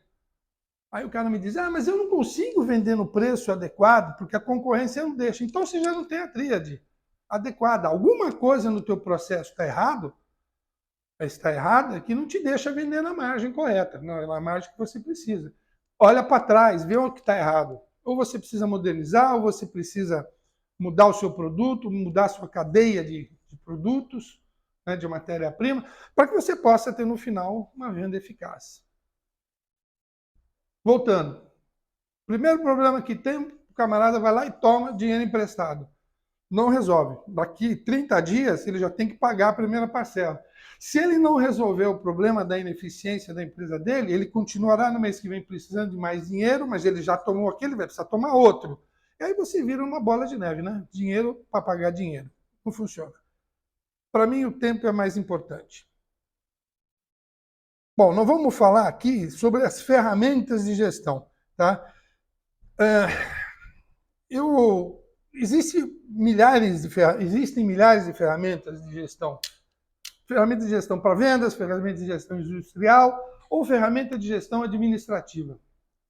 Aí o cara me diz, mas eu não consigo vender no preço adequado, porque a concorrência não deixa. Então você já não tem a tríade adequada. Alguma coisa no teu processo está errado, que não te deixa vender na margem correta, na margem que você precisa. Olha para trás, vê o que está errado. Ou você precisa modernizar, ou você precisa mudar o seu produto, mudar a sua cadeia de produtos, né, de matéria-prima, para que você possa ter no final uma venda eficaz. Voltando. Primeiro problema que tem, o camarada vai lá e toma dinheiro emprestado. Não resolve. Daqui 30 dias, ele já tem que pagar a primeira parcela. Se ele não resolver o problema da ineficiência da empresa dele, ele continuará no mês que vem precisando de mais dinheiro, mas ele já tomou aquele, vai precisar tomar outro. E aí você vira uma bola de neve, né? Dinheiro para pagar dinheiro. Não funciona. Para mim, o tempo é mais importante. Bom, nós vamos falar aqui sobre as ferramentas de gestão, tá? Existem milhares de ferramentas de gestão. Ferramentas de gestão para vendas, ferramentas de gestão industrial ou ferramenta de gestão administrativa.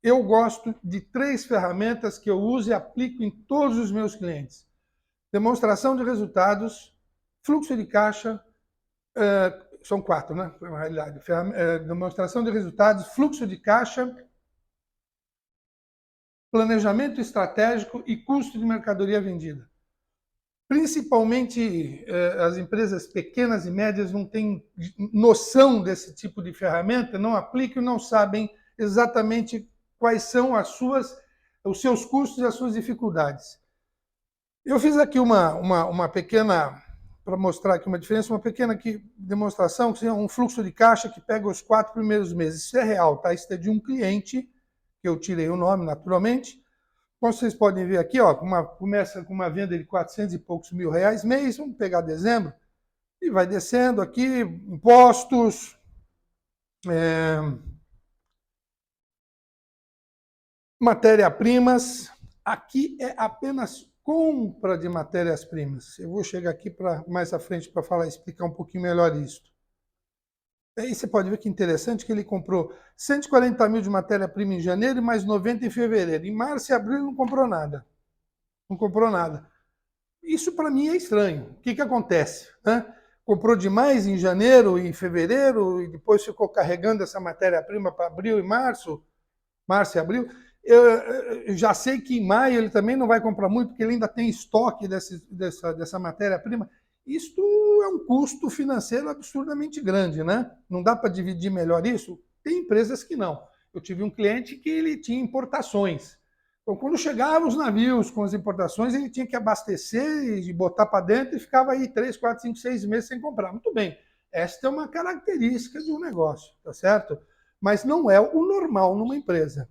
Eu gosto de 3 ferramentas que eu uso e aplico em todos os meus clientes. Demonstração de resultados, fluxo de caixa, são 4, né? Na realidade. Demonstração de resultados, fluxo de caixa, planejamento estratégico e custo de mercadoria vendida. Principalmente as empresas pequenas e médias não têm noção desse tipo de ferramenta, não aplicam e não sabem exatamente quais são os seus custos e as suas dificuldades. Eu fiz aqui uma pequena, para mostrar aqui uma diferença, uma pequena demonstração, que é um fluxo de caixa que pega os 4 primeiros meses. Isso é real, tá? Isso é de um cliente, que eu tirei o nome naturalmente. Como vocês podem ver aqui, ó, começa com uma venda de 400 e poucos mil reais mês, vamos pegar dezembro, e vai descendo aqui, impostos, matéria-primas. Aqui é apenas compra de matérias-primas. Eu vou chegar aqui mais à frente para explicar um pouquinho melhor isso. Aí você pode ver que interessante que ele comprou 140 mil de matéria-prima em janeiro e mais 90 em fevereiro. Em março e abril ele não comprou nada. Não comprou nada. Isso para mim é estranho. O que acontece? Comprou demais em janeiro e fevereiro e depois ficou carregando essa matéria-prima para abril e março e abril. Eu já sei que em maio ele também não vai comprar muito, porque ele ainda tem estoque dessa matéria-prima. Isto é um custo financeiro absurdamente grande, né? Não dá para dividir melhor isso? Tem empresas que não. Eu tive um cliente que ele tinha importações. Então, quando chegavam os navios com as importações, ele tinha que abastecer e botar para dentro e ficava aí 3, 4, 5, 6 meses sem comprar. Muito bem. Esta é uma característica de um negócio, tá certo? Mas não é o normal numa empresa.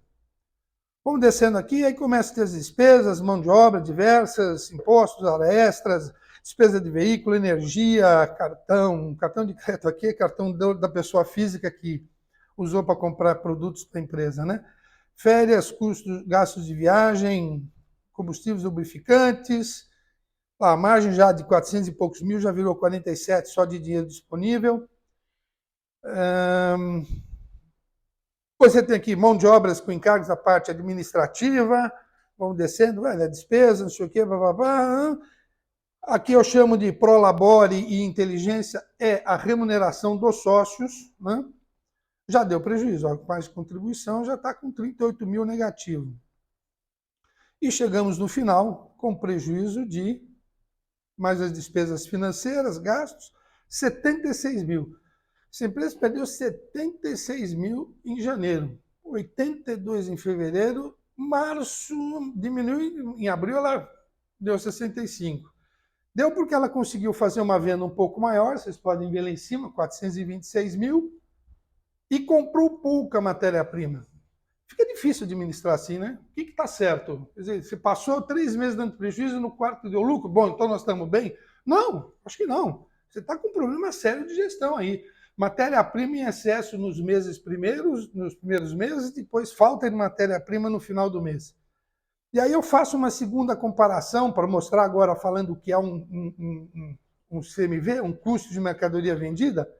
Vamos descendo aqui, aí começa a ter as despesas, mão de obra diversas, impostos, horas extras, despesa de veículo, energia, cartão de crédito aqui, cartão da pessoa física que usou para comprar produtos para a empresa, né? Férias, custos, gastos de viagem, combustíveis lubrificantes, a margem já de 400 e poucos mil já virou 47 só de dinheiro disponível. Você tem aqui mão de obras com encargos da parte administrativa, vamos descendo, é despesa, não sei o quê, blá. Aqui eu chamo de prolabore e inteligência, é a remuneração dos sócios, né? Já deu prejuízo, ó, mais contribuição, já está com 38 mil negativo. E chegamos no final com prejuízo de, mais as despesas financeiras, gastos, 76 mil. Essa empresa perdeu 76 mil em janeiro, 82 em fevereiro, março diminuiu, em abril ela deu 65. Deu porque ela conseguiu fazer uma venda um pouco maior, vocês podem ver lá em cima, 426 mil, e comprou pouca matéria-prima. Fica difícil administrar assim, né? O que está certo? Quer dizer, você passou 3 meses dando prejuízo e no quarto deu lucro? Bom, então nós estamos bem? Não, acho que não. Você está com um problema sério de gestão aí. Matéria-prima em excesso nos primeiros meses, depois falta de matéria-prima no final do mês. E aí eu faço uma segunda comparação para mostrar agora, falando que é um CMV, um custo de mercadoria vendida.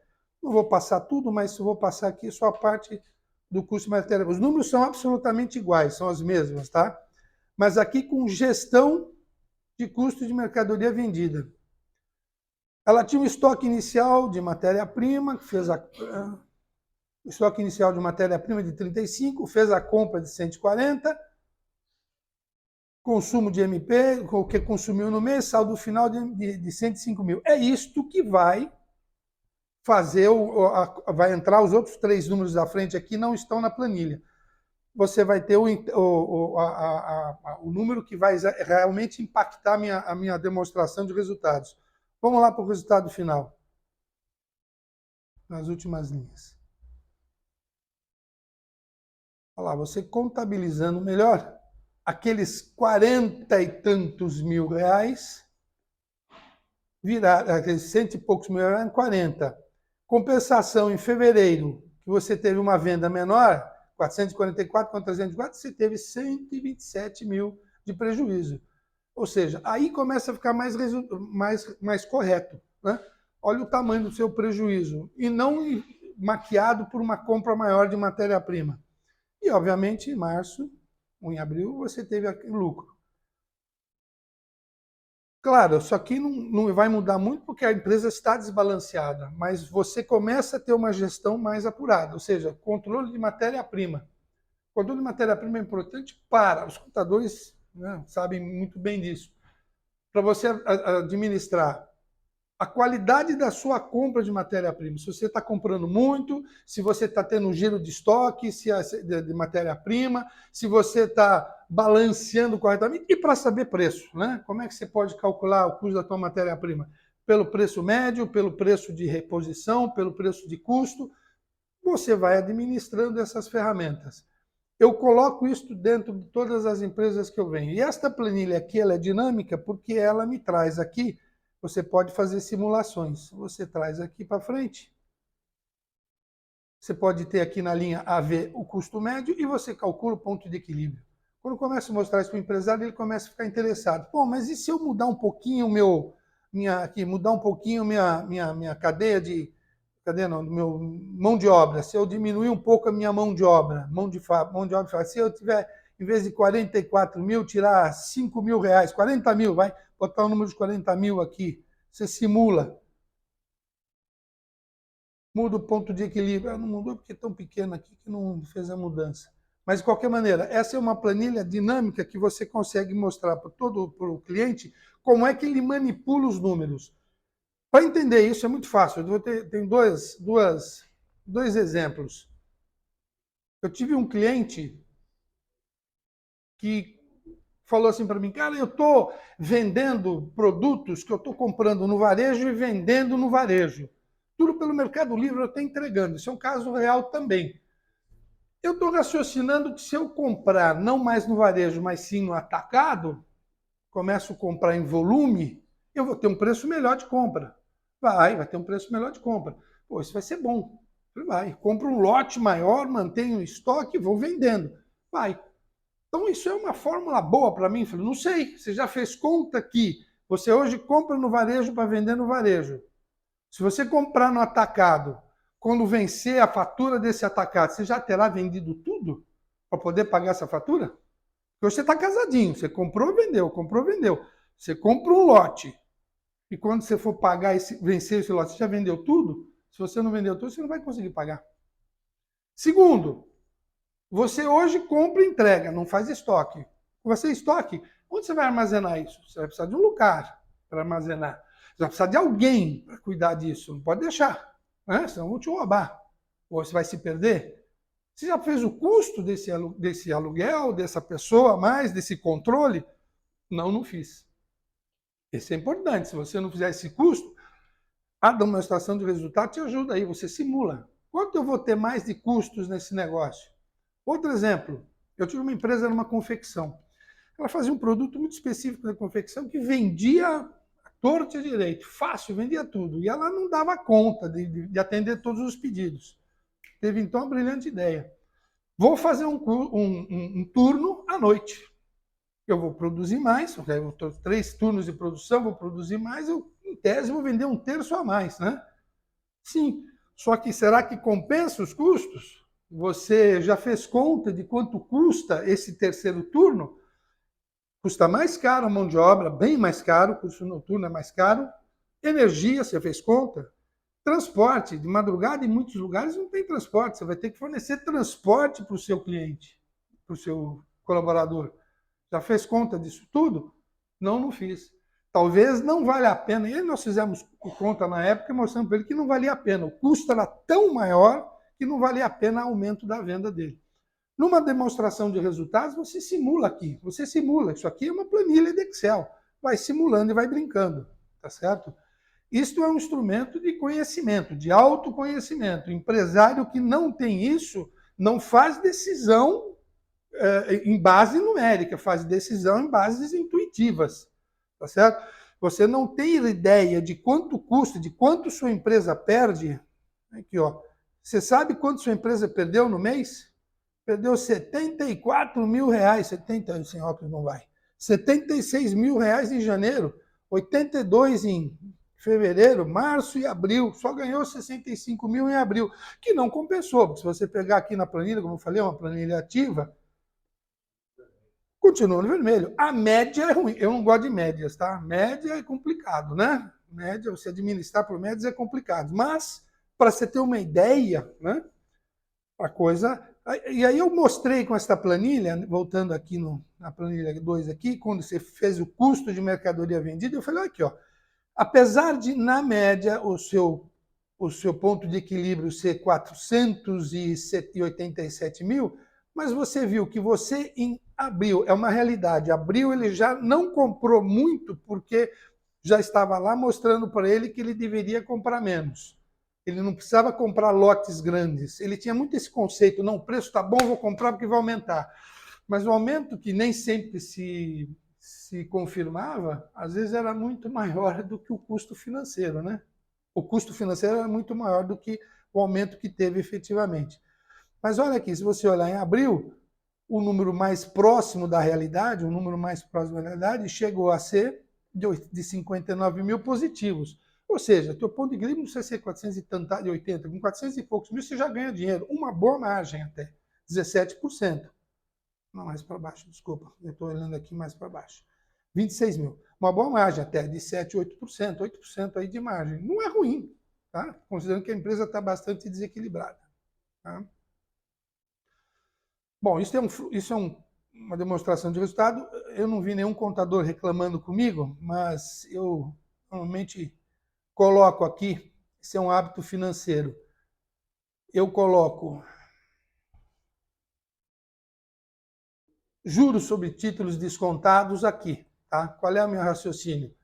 Não vou passar tudo, mas vou passar aqui só a parte do custo de matéria. Os números são absolutamente iguais, são as mesmas, tá? Mas aqui com gestão de custo de mercadoria vendida. Ela tinha um estoque inicial de matéria-prima, estoque inicial de matéria-prima de 35, fez a compra de 140, consumo de MP, o que consumiu no mês, saldo final de 105 mil. É isto que vai fazer, vai entrar os outros 3 números da frente aqui, não estão na planilha. Você vai ter o número que vai realmente impactar a minha demonstração de resultados. Vamos lá para o resultado final. Nas últimas linhas. Olha lá, você contabilizando melhor, aqueles 40 e tantos mil reais, aqueles 100 e poucos mil reais, 40. Compensação em fevereiro, que você teve uma venda menor, 444 contra 304, você teve 127 mil de prejuízo. Ou seja, aí começa a ficar mais correto, né? Olha o tamanho do seu prejuízo. E não maquiado por uma compra maior de matéria-prima. E, obviamente, em março, ou em abril, você teve lucro. Claro, isso aqui não vai mudar muito porque a empresa está desbalanceada, mas você começa a ter uma gestão mais apurada, ou seja, controle de matéria-prima. Controle de matéria-prima é importante para os contadores, né, sabem muito bem disso. Para você administrar a qualidade da sua compra de matéria-prima. Se você está comprando muito, se você está tendo um giro de estoque de matéria-prima, se você está balanceando corretamente, e para saber preço, né? Como é que você pode calcular o custo da tua matéria-prima? Pelo preço médio, pelo preço de reposição, pelo preço de custo, você vai administrando essas ferramentas. Eu coloco isso dentro de todas as empresas que eu venho. E esta planilha aqui ela é dinâmica porque ela me traz aqui, você pode fazer simulações. Você traz aqui para frente. Você pode ter aqui na linha AV o custo médio e você calcula o ponto de equilíbrio. Quando eu começo a mostrar isso para o empresário, ele começa a ficar interessado. Pô, mas e se eu mudar um pouquinho minha cadeia de... meu mão de obra, se eu diminuir um pouco a minha mão de obra, se eu tiver, em vez de 44 mil, tirar 5 mil reais, 40 mil, vai botar o número de 40 mil aqui, você simula. Muda o ponto de equilíbrio. Não mudou porque é tão pequeno aqui que não fez a mudança. Mas, de qualquer maneira, essa é uma planilha dinâmica que você consegue mostrar para o cliente como é que ele manipula os números. Para entender isso é muito fácil. Tem dois exemplos. Eu tive um cliente que falou assim para mim, cara, eu estou vendendo produtos que eu estou comprando no varejo e vendendo no varejo. Tudo pelo Mercado Livre eu estou entregando. Isso é um caso real também. Eu estou raciocinando que se eu comprar não mais no varejo, mas sim no atacado, começo a comprar em volume, eu vou ter um preço melhor de compra. Vai ter um preço melhor de compra. Pô, isso vai ser bom. Vai. Compro um lote maior, mantenho o estoque e vou vendendo. Vai. Então, isso é uma fórmula boa para mim. Falei, não sei. Você já fez conta que você hoje compra no varejo para vender no varejo. Se você comprar no atacado, quando vencer a fatura desse atacado, você já terá vendido tudo para poder pagar essa fatura? Porque você está casadinho, você comprou, vendeu, comprou, vendeu. Você compra um lote, e quando você for pagar, vencer esse lote, você já vendeu tudo? Se você não vendeu tudo, você não vai conseguir pagar. Segundo, você hoje compra e entrega, não faz estoque. Você estoque, onde você vai armazenar isso? Você vai precisar de um lugar para armazenar. Você vai precisar de alguém para cuidar disso. Não pode deixar, né? Senão vão te roubar. Ou você vai se perder. Você já fez o custo desse aluguel, dessa pessoa, mais desse controle? Não, não fiz. Esse é importante. Se você não fizer esse custo, a demonstração de resultado te ajuda aí. Você simula. Quanto eu vou ter mais de custos nesse negócio? Outro exemplo. Eu tive uma empresa numa confecção. Ela fazia um produto muito específico da confecção que vendia à torta e direito. Fácil, vendia tudo. E ela não dava conta de atender todos os pedidos. Teve então uma brilhante ideia. Vou fazer um turno à noite. Eu vou produzir mais, eu tenho 3 turnos de produção, vou produzir mais, eu, em tese, vou vender 1/3 a mais, né? Sim, só que será que compensa os custos? Você já fez conta de quanto custa esse terceiro turno? Custa mais caro a mão de obra, bem mais caro, o custo noturno é mais caro. Energia, você fez conta? Transporte, de madrugada em muitos lugares não tem transporte, você vai ter que fornecer transporte para o seu cliente, para o seu colaborador. Já fez conta disso tudo? Não, não fiz. Talvez não valha a pena. E nós fizemos conta na época e mostramos para ele que não valia a pena. O custo era tão maior que não valia a pena o aumento da venda dele. Numa demonstração de resultados, você simula aqui. Você simula. Isso aqui é uma planilha de Excel. Vai simulando e vai brincando. Tá certo? Isto é um instrumento de conhecimento, de autoconhecimento. O empresário que não tem isso não faz decisão em base numérica, faz decisão em bases intuitivas, tá certo? Você não tem ideia de quanto custa, de quanto sua empresa perde. Aqui, ó. Você sabe quanto sua empresa perdeu no mês? Perdeu 74 mil reais, 70 sem óculos não vai. 76 mil reais em janeiro, 82 em fevereiro, março e abril, só ganhou 65 mil em abril, que não compensou, porque se você pegar aqui na planilha, como eu falei, é uma planilha ativa, continua no vermelho. A média é ruim. Eu não gosto de médias, tá? Média é complicado, né? Média, você administrar por médias é complicado. Mas, para você ter uma ideia, né? A coisa... E aí eu mostrei com esta planilha, voltando aqui na planilha 2 aqui, quando você fez o custo de mercadoria vendida, eu falei, aqui, ó, apesar de, na média, o seu ponto de equilíbrio ser 487 mil, mas você viu que você, em abril, é uma realidade, abril ele já não comprou muito porque já estava lá mostrando para ele que ele deveria comprar menos. Ele não precisava comprar lotes grandes. Ele tinha muito esse conceito, não, o preço está bom, vou comprar porque vai aumentar. Mas o aumento que nem sempre se confirmava, às vezes era muito maior do que o custo financeiro, né? O custo financeiro era muito maior do que o aumento que teve efetivamente. Mas olha aqui, se você olhar em abril, o número mais próximo da realidade, chegou a ser de 59 mil positivos. Ou seja, teu ponto de equilíbrio não precisa ser 480, com 400 e poucos mil você já ganha dinheiro, uma boa margem até, 17%. Não, mais para baixo, desculpa, eu estou olhando aqui mais para baixo. 26 mil. Uma boa margem até, de 7%, 8%, 8% aí de margem. Não é ruim, tá? Considerando que a empresa está bastante desequilibrada. Tá? Bom, isso é uma demonstração de resultado. Eu não vi nenhum contador reclamando comigo, mas eu normalmente coloco aqui, esse é um hábito financeiro, eu coloco juros sobre títulos descontados aqui. Tá? Qual é o meu raciocínio?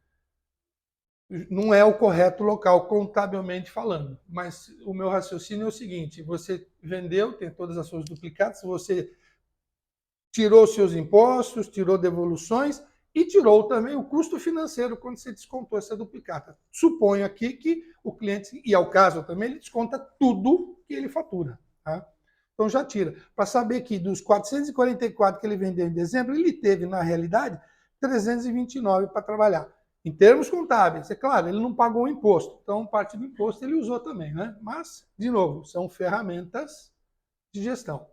Não é o correto local, contabilmente falando, mas o meu raciocínio é o seguinte, você vendeu, tem todas as suas duplicatas, você tirou seus impostos, tirou devoluções e tirou também o custo financeiro quando você descontou essa duplicata. Suponho aqui que o cliente, e ao caso também, ele desconta tudo que ele fatura. Tá? Então já tira. Para saber que dos 444 que ele vendeu em dezembro, ele teve, na realidade, 329 para trabalhar. Em termos contábeis, é claro, ele não pagou o imposto. Então, parte do imposto ele usou também. Né? Mas, de novo, são ferramentas de gestão.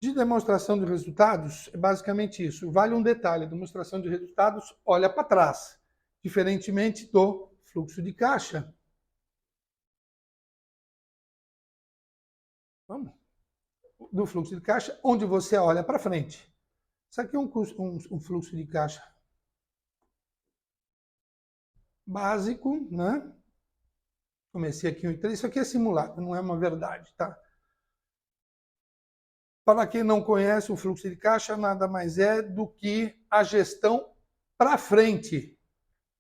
De demonstração de resultados, é basicamente isso. Vale um detalhe, a demonstração de resultados olha para trás, diferentemente do fluxo de caixa. Vamos. Do fluxo de caixa, onde você olha para frente. Isso aqui é um fluxo de caixa básico, né? Comecei aqui em 3, isso aqui é simulado, não é uma verdade, tá? Para quem não conhece, o fluxo de caixa nada mais é do que a gestão para frente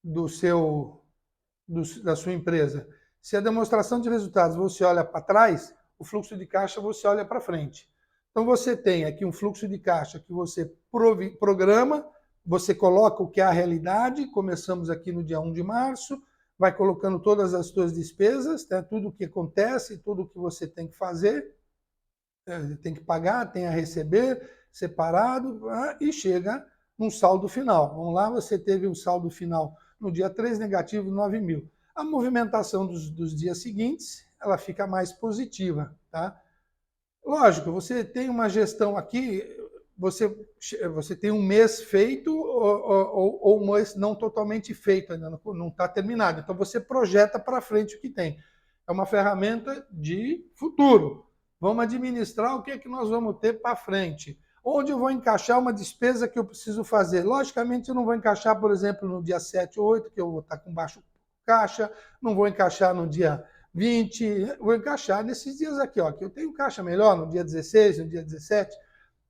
da sua empresa. Se a demonstração de resultados você olha para trás, o fluxo de caixa você olha para frente. Então você tem aqui um fluxo de caixa que você programa, você coloca o que é a realidade, começamos aqui no dia 1 de março, vai colocando todas as suas despesas, né, tudo o que acontece, tudo o que você tem que fazer, tem que pagar, tem a receber, separado, e chega num saldo final. Vamos lá, você teve um saldo final no dia 3, negativo 9 mil. A movimentação dos dias seguintes, ela fica mais positiva, tá? Lógico, você tem uma gestão aqui, você tem um mês feito ou um mês não totalmente feito, ainda não está terminado. Então, você projeta para frente o que tem. É uma ferramenta de futuro. Vamos administrar o que é que nós vamos ter para frente. Onde eu vou encaixar uma despesa que eu preciso fazer? Logicamente, eu não vou encaixar, por exemplo, no dia 7 ou 8, que eu vou estar com baixo caixa, não vou encaixar no dia 20, vou encaixar nesses dias aqui, ó, que eu tenho caixa melhor, no dia 16, no dia 17,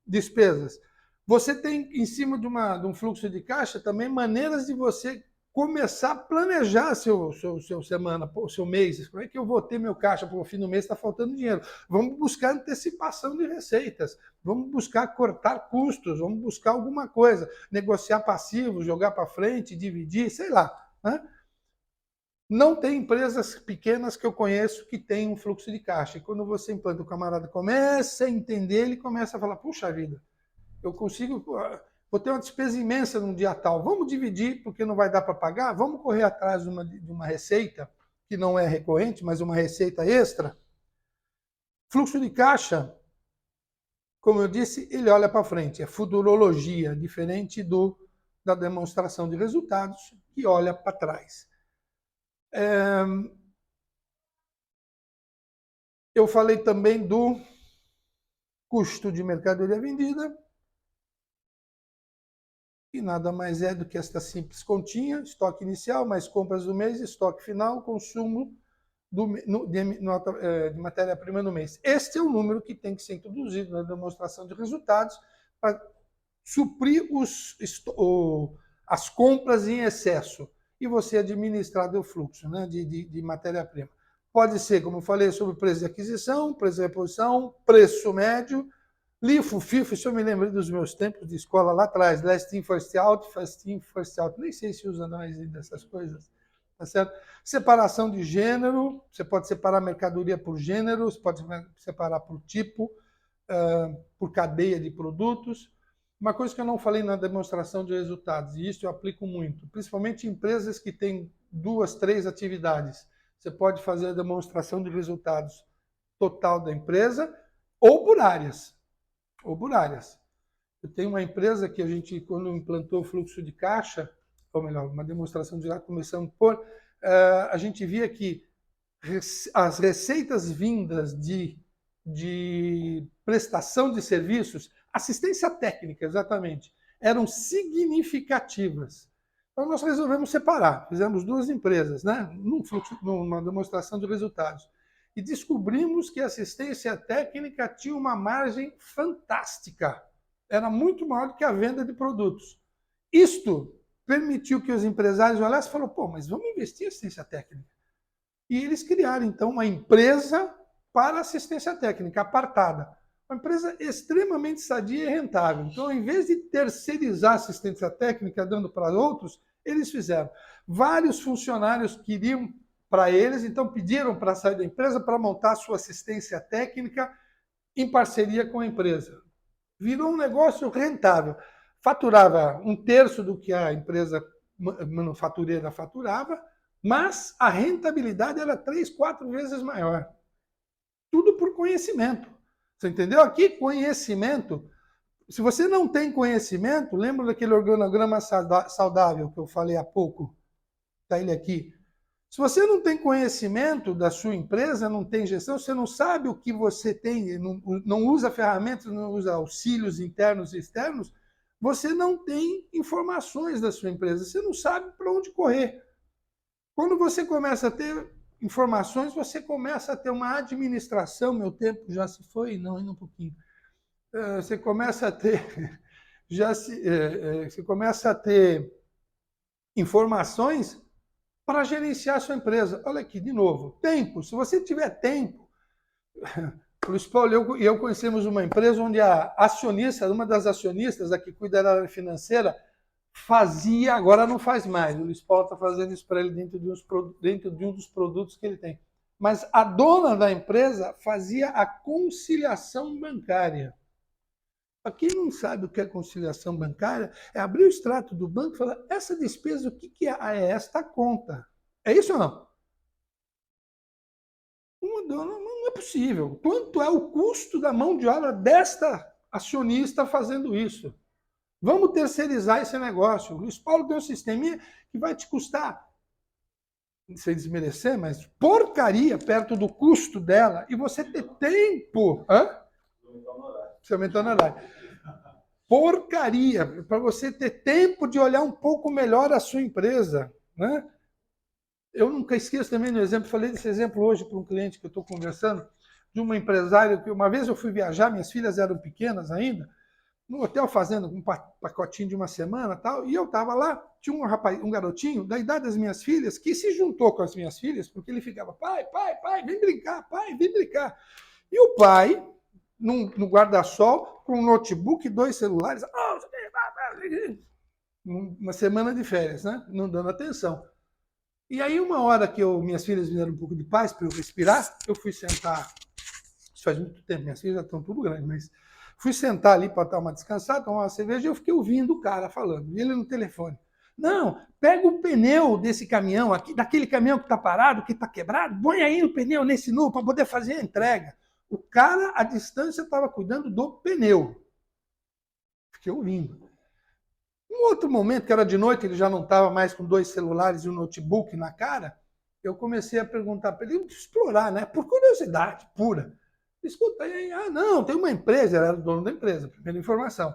despesas. Você tem, em cima de um fluxo de caixa, também maneiras de você começar a planejar seu semana, o seu mês. Como é que eu vou ter meu caixa? Porque o fim do mês está faltando dinheiro. Vamos buscar antecipação de receitas, vamos buscar cortar custos, vamos buscar alguma coisa, negociar passivos, jogar para frente, dividir, sei lá, né? Não tem empresas pequenas que eu conheço que têm um fluxo de caixa. E quando você implanta, o camarada começa a entender, ele começa a falar, puxa vida, eu consigo, vou ter uma despesa imensa num dia tal, vamos dividir porque não vai dar para pagar, vamos correr atrás de uma receita, que não é recorrente, mas uma receita extra. Fluxo de caixa, como eu disse, ele olha para frente, é futurologia, diferente da demonstração de resultados, que olha para trás. Eu falei também do custo de mercadoria vendida, que nada mais é do que esta simples continha, estoque inicial, mais compras do mês, estoque final, consumo de matéria-prima no mês. Este é o número que tem que ser introduzido na demonstração de resultados para suprir as compras em excesso e você administrar o fluxo, né, de matéria-prima. Pode ser, como eu falei, sobre preço de aquisição, preço de reposição, preço médio, LIFO, FIFO, isso eu me lembrei dos meus tempos de escola lá atrás, last in, first out, first in, first out. Nem sei se usa mais dessas coisas, tá certo? Separação de gênero, você pode separar mercadoria por gênero, você pode separar por tipo, por cadeia de produtos. Uma coisa que eu não falei na demonstração de resultados, e isso eu aplico muito, principalmente em empresas que têm 2, 3 atividades. Você pode fazer a demonstração de resultados total da empresa ou por áreas. Eu tenho uma empresa que a gente, quando implantou o fluxo de caixa, ou melhor, uma demonstração de lá, começamos por, a gente via que as receitas vindas de prestação de serviços, assistência técnica, exatamente, eram significativas. Então, nós resolvemos separar, fizemos 2 empresas, né, numa demonstração de resultados. E descobrimos que a assistência técnica tinha uma margem fantástica. Era muito maior do que a venda de produtos. Isto permitiu que os empresários olhassem e falaram, pô, mas vamos investir em assistência técnica. E eles criaram, então, uma empresa para assistência técnica, apartada. Uma empresa extremamente sadia e rentável. Então, em vez de terceirizar a assistência técnica, dando para outros, eles fizeram. Vários funcionários queriam para eles, então pediram para sair da empresa para montar sua assistência técnica em parceria com a empresa. Virou um negócio rentável. Faturava 1/3 do que a empresa manufatureira faturava, mas a rentabilidade era 3, 4 vezes maior. Tudo por conhecimento. Você entendeu? Aqui, conhecimento. Se você não tem conhecimento, lembra daquele organograma saudável que eu falei há pouco? Está ele aqui. Se você não tem conhecimento da sua empresa, não tem gestão, você não sabe o que você tem, não usa ferramentas, não usa auxílios internos e externos, você não tem informações da sua empresa, você não sabe para onde correr. Quando você começa a ter informações, você começa a ter uma administração, meu tempo já se foi, não, ainda um pouquinho. Você começa a ter, você começa a ter informações para gerenciar a sua empresa. Olha aqui, de novo, tempo. Se você tiver tempo, o Luiz Paulo e eu conhecemos uma empresa onde a acionista, uma das acionistas, a que cuida da área financeira, fazia, agora não faz mais. O Luiz Paulo está fazendo isso para ele dentro de um dos produtos que ele tem. Mas a dona da empresa fazia a conciliação bancária. Para quem não sabe o que é conciliação bancária, é abrir o extrato do banco e falar, essa despesa, o que é? Ah, é esta conta. É isso ou não? Não é possível. Quanto é o custo da mão de obra desta acionista fazendo isso? Vamos terceirizar esse negócio. O Luiz Paulo tem um sisteminha que vai te custar, sem desmerecer, mas porcaria perto do custo dela, e você ter tempo. Hã? Você aumentando o horário. Porcaria, para você ter tempo de olhar um pouco melhor a sua empresa. Né? Eu nunca esqueço também do exemplo, falei desse exemplo hoje para um cliente que eu estou conversando, de uma empresária que uma vez eu fui viajar, minhas filhas eram pequenas ainda, no hotel fazendo um pacotinho de uma semana tal, e eu estava lá, tinha um garotinho da idade das minhas filhas que se juntou com as minhas filhas, porque ele ficava, pai, vem brincar, pai, vem brincar. E o pai, no guarda-sol, com um notebook e 2 celulares, uma semana de férias, né? Não dando atenção. E aí, uma hora que minhas filhas me deram um pouco de paz para eu respirar, eu fui sentar, isso faz muito tempo, minhas filhas já estão tudo grandes, mas fui sentar ali para dar uma descansada, tomar uma cerveja, e eu fiquei ouvindo o cara falando, e ele no telefone. Não, pega o pneu desse caminhão aqui, daquele caminhão que está parado, que está quebrado, põe aí o pneu nesse novo para poder fazer a entrega. O cara, à distância, estava cuidando do pneu. Fiquei ouvindo. Um outro momento, que era de noite, ele já não estava mais com 2 celulares e um notebook na cara, eu comecei a perguntar para ele, explorar, né? Por curiosidade pura. Escuta aí, não, tem uma empresa, ele era o dono da empresa, primeira informação.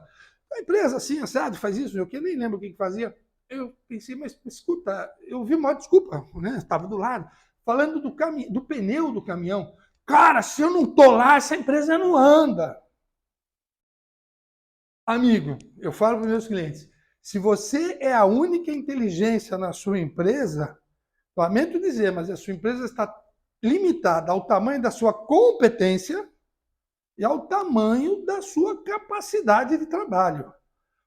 Uma empresa assim, assado, faz isso, eu nem lembro o que fazia. Eu pensei, mas escuta, eu vi uma desculpa, né? Estava do lado, falando do pneu do caminhão. Cara, se eu não tô lá, essa empresa não anda. Amigo, eu falo para os meus clientes, se você é a única inteligência na sua empresa, lamento dizer, mas a sua empresa está limitada ao tamanho da sua competência e ao tamanho da sua capacidade de trabalho.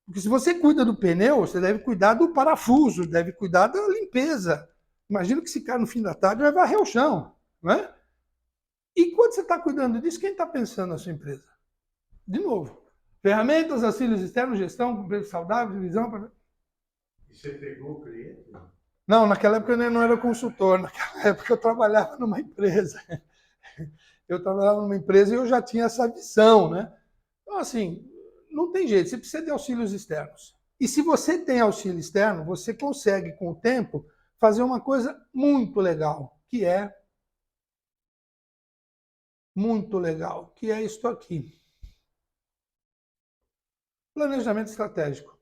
Porque se você cuida do pneu, você deve cuidar do parafuso, deve cuidar da limpeza. Imagina que esse cara no fim da tarde vai varrer o chão, né? E quando você está cuidando disso, quem está pensando na sua empresa? De novo, ferramentas, auxílios externos, gestão, empresa saudável, visão. E você pegou o cliente? Não, naquela época eu não era consultor, naquela época eu trabalhava numa empresa. Eu trabalhava numa empresa e eu já tinha essa visão, né? Então, assim, não tem jeito, você precisa de auxílios externos. E se você tem auxílio externo, você consegue, com o tempo, fazer uma coisa muito legal, que é isto aqui. Planejamento estratégico.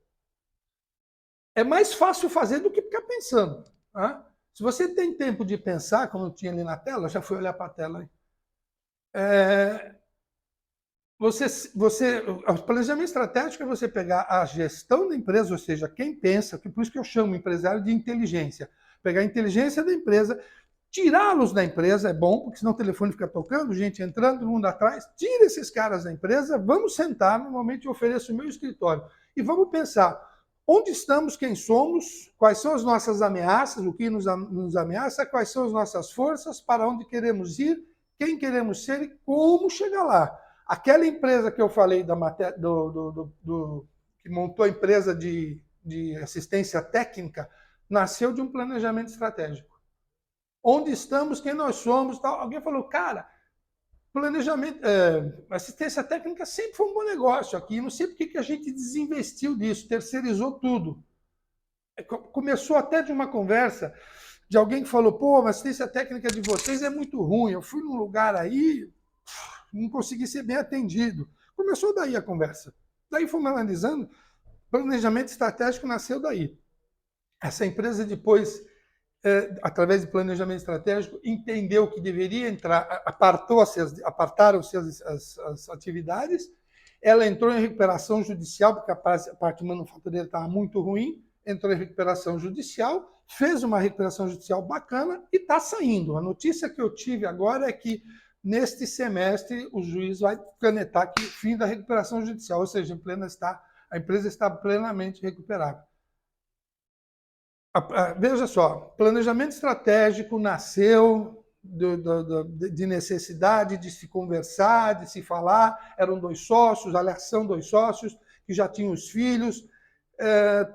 É mais fácil fazer do que ficar pensando. Tá? Se você tem tempo de pensar, como eu tinha ali na tela, já fui olhar para a tela. O planejamento estratégico é você pegar a gestão da empresa, ou seja, quem pensa, por isso que eu chamo o empresário de inteligência. Pegar a inteligência da empresa, tirá-los da empresa é bom, porque senão o telefone fica tocando, gente entrando, mundo atrás. Tira esses caras da empresa, vamos sentar, normalmente eu ofereço o meu escritório, e vamos pensar onde estamos, quem somos, quais são as nossas ameaças, o que nos ameaça, quais são as nossas forças, para onde queremos ir, quem queremos ser e como chegar lá. Aquela empresa que eu falei que montou a empresa de assistência técnica nasceu de um planejamento estratégico. Onde estamos, quem nós somos, tal. Alguém falou, cara, planejamento, assistência técnica sempre foi um bom negócio aqui. Não sei por que a gente desinvestiu disso, terceirizou tudo. Começou até de uma conversa de alguém que falou: pô, a assistência técnica de vocês é muito ruim. Eu fui num lugar aí, não consegui ser bem atendido. Começou daí a conversa. Daí fomos analisando, planejamento estratégico nasceu daí. Essa empresa depois, através de planejamento estratégico, entendeu que deveria entrar, apartaram-se as atividades, ela entrou em recuperação judicial, porque a parte manufatureira estava muito ruim, entrou em recuperação judicial, fez uma recuperação judicial bacana e está saindo. A notícia que eu tive agora é que, neste semestre, o juiz vai canetar que fim da recuperação judicial, ou seja, a empresa está plenamente recuperada. Veja só, planejamento estratégico nasceu de necessidade de se conversar, de se falar. Eram 2 sócios, aliás, são 2 sócios que já tinham os filhos.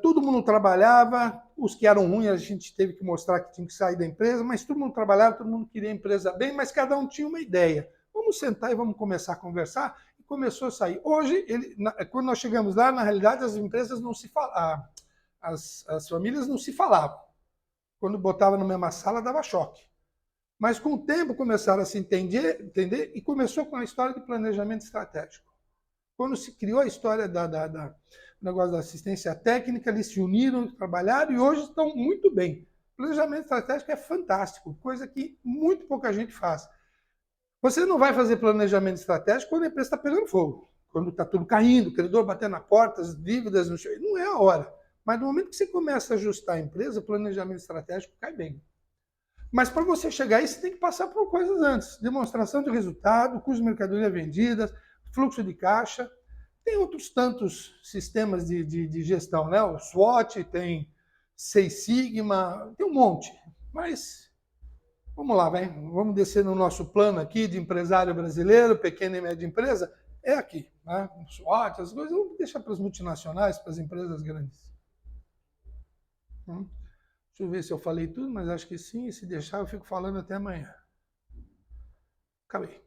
Todo mundo trabalhava, os que eram ruins a gente teve que mostrar que tinha que sair da empresa, mas todo mundo trabalhava, todo mundo queria a empresa bem, mas cada um tinha uma ideia. Vamos sentar e vamos começar a conversar. E começou a sair. Hoje, quando nós chegamos lá, na realidade, as empresas não se falavam. As famílias não se falavam. Quando botava na mesma sala, dava choque. Mas com o tempo começaram a se entender e começou com a história de planejamento estratégico. Quando se criou a história do negócio da assistência técnica, eles se uniram, trabalharam e hoje estão muito bem. Planejamento estratégico é fantástico, coisa que muito pouca gente faz. Você não vai fazer planejamento estratégico quando a empresa está pegando fogo, quando está tudo caindo, o credor batendo na porta, as dívidas, não é a hora. Mas no momento que você começa a ajustar a empresa, o planejamento estratégico cai bem. Mas para você chegar aí, você tem que passar por coisas antes. Demonstração de resultado, custo de mercadoria vendida, fluxo de caixa. Tem outros tantos sistemas de gestão, né? O SWOT, tem Six Sigma, tem um monte. Mas vamos lá, vamos descer no nosso plano aqui de empresário brasileiro, pequena e média empresa. É aqui, né? O SWOT, as coisas, vamos deixar para as multinacionais, para as empresas grandes. Deixa eu ver se eu falei tudo, mas acho que sim. E se deixar, eu fico falando até amanhã. Acabei.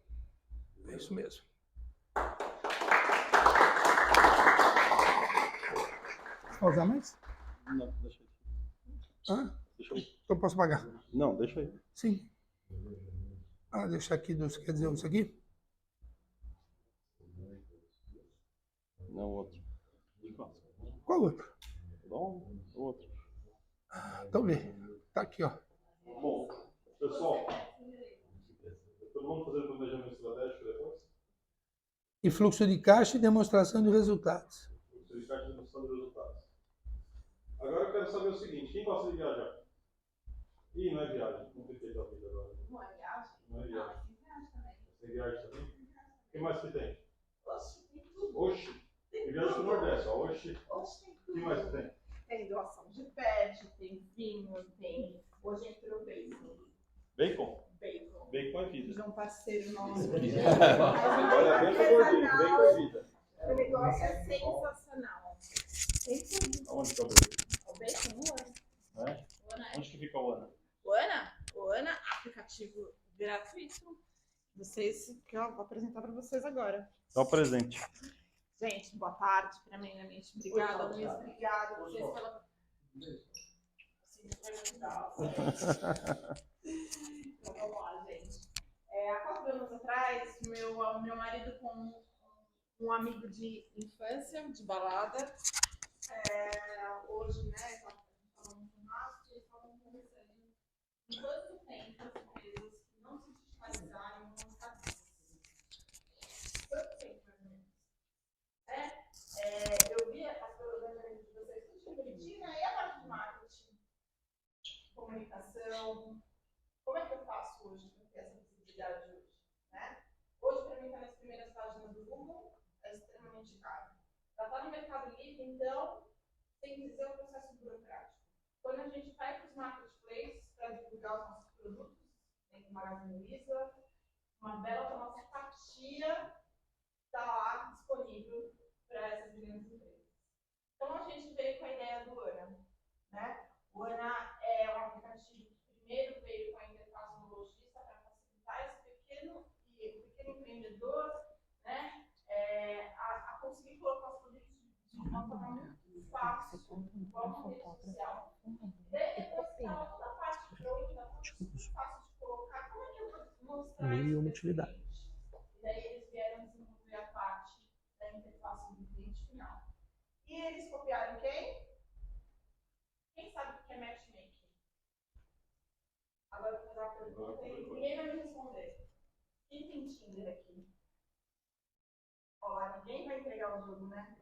É isso mesmo. Vai usar mais? Não, deixa aí. Hã? Deixa aí. Então posso pagar? Não, deixa aí. Sim. Deixa aqui, quer dizer, isso aqui? Não, outro. Qual outro? Não, outro. Então vê. Tá aqui, ó. Bom, pessoal, todo mundo fazendo planejamento estratégico depois? E fluxo de caixa e demonstração de resultados. Fluxo de caixa e demonstração de resultados. Agora eu quero saber o seguinte, quem gosta de viajar? Ih, não é viagem, compliquei a vida agora. Não é viagem? Não é viagem. Tem viagem também. Tem viagem também? O que mais que tem? Oxe, tem tudo. Oxi, tem viagem pro Nordeste, ó. Oxi. Oxe, tem O tudo. que mais que tem? Tem doação de pet, tem vinho, tem... Hoje entrou bacon. Bacon? Bacon. Bacon é vida. De um parceiro nosso. Olha, bacon é gordinho, bacon é vida. O negócio é sensacional. Tem tudo. Aonde que é o bacon? O bacon, o Ana. É? O Ana é. Onde que fica o Ana? O Ana, aplicativo gratuito. Que eu vou apresentar para vocês agora. Dá o presente. Gente, boa tarde, primeiramente. Obrigada, Luiz. Obrigada a vocês pela... Sim, vai me ajudar. Então, vamos lá, gente. Há 4 anos atrás, meu marido com um amigo de infância, de balada, hoje, né, estavam no churrasco e estavam conversando em quanto tempo as empresas que não se digitalizaram vão estar vivas. Quanto tempo, mais ou menos? Eu vi as planejamentos de vocês tudo bonitinho, e a parte de marketing, comunicação, como é que eu faço hoje para ter essa visibilidade hoje? Né? Hoje, para mim, estar nas primeiras páginas do Google é extremamente caro. Para estar no Mercado Livre, então, tem que dizer o processo burocrático. Quando a gente vai para os marketplaces para divulgar os nossos produtos, tem o Magazine Luiza, uma bela da nossa fatia está lá disponível para essas grandes empresas. Então, a gente veio com a ideia do Ana. Né? O Ana é um aplicativo que primeiro veio com a interface do lojista para facilitar esse pequeno 1001 utilidade. E daí eles vieram desenvolver a parte da interface do cliente final. E eles copiaram quem? Quem sabe o que é matchmaking? Agora eu vou fazer uma pergunta e ninguém vai me responder. Quem tem Tinder aqui? Ó, ninguém vai entregar o jogo, né?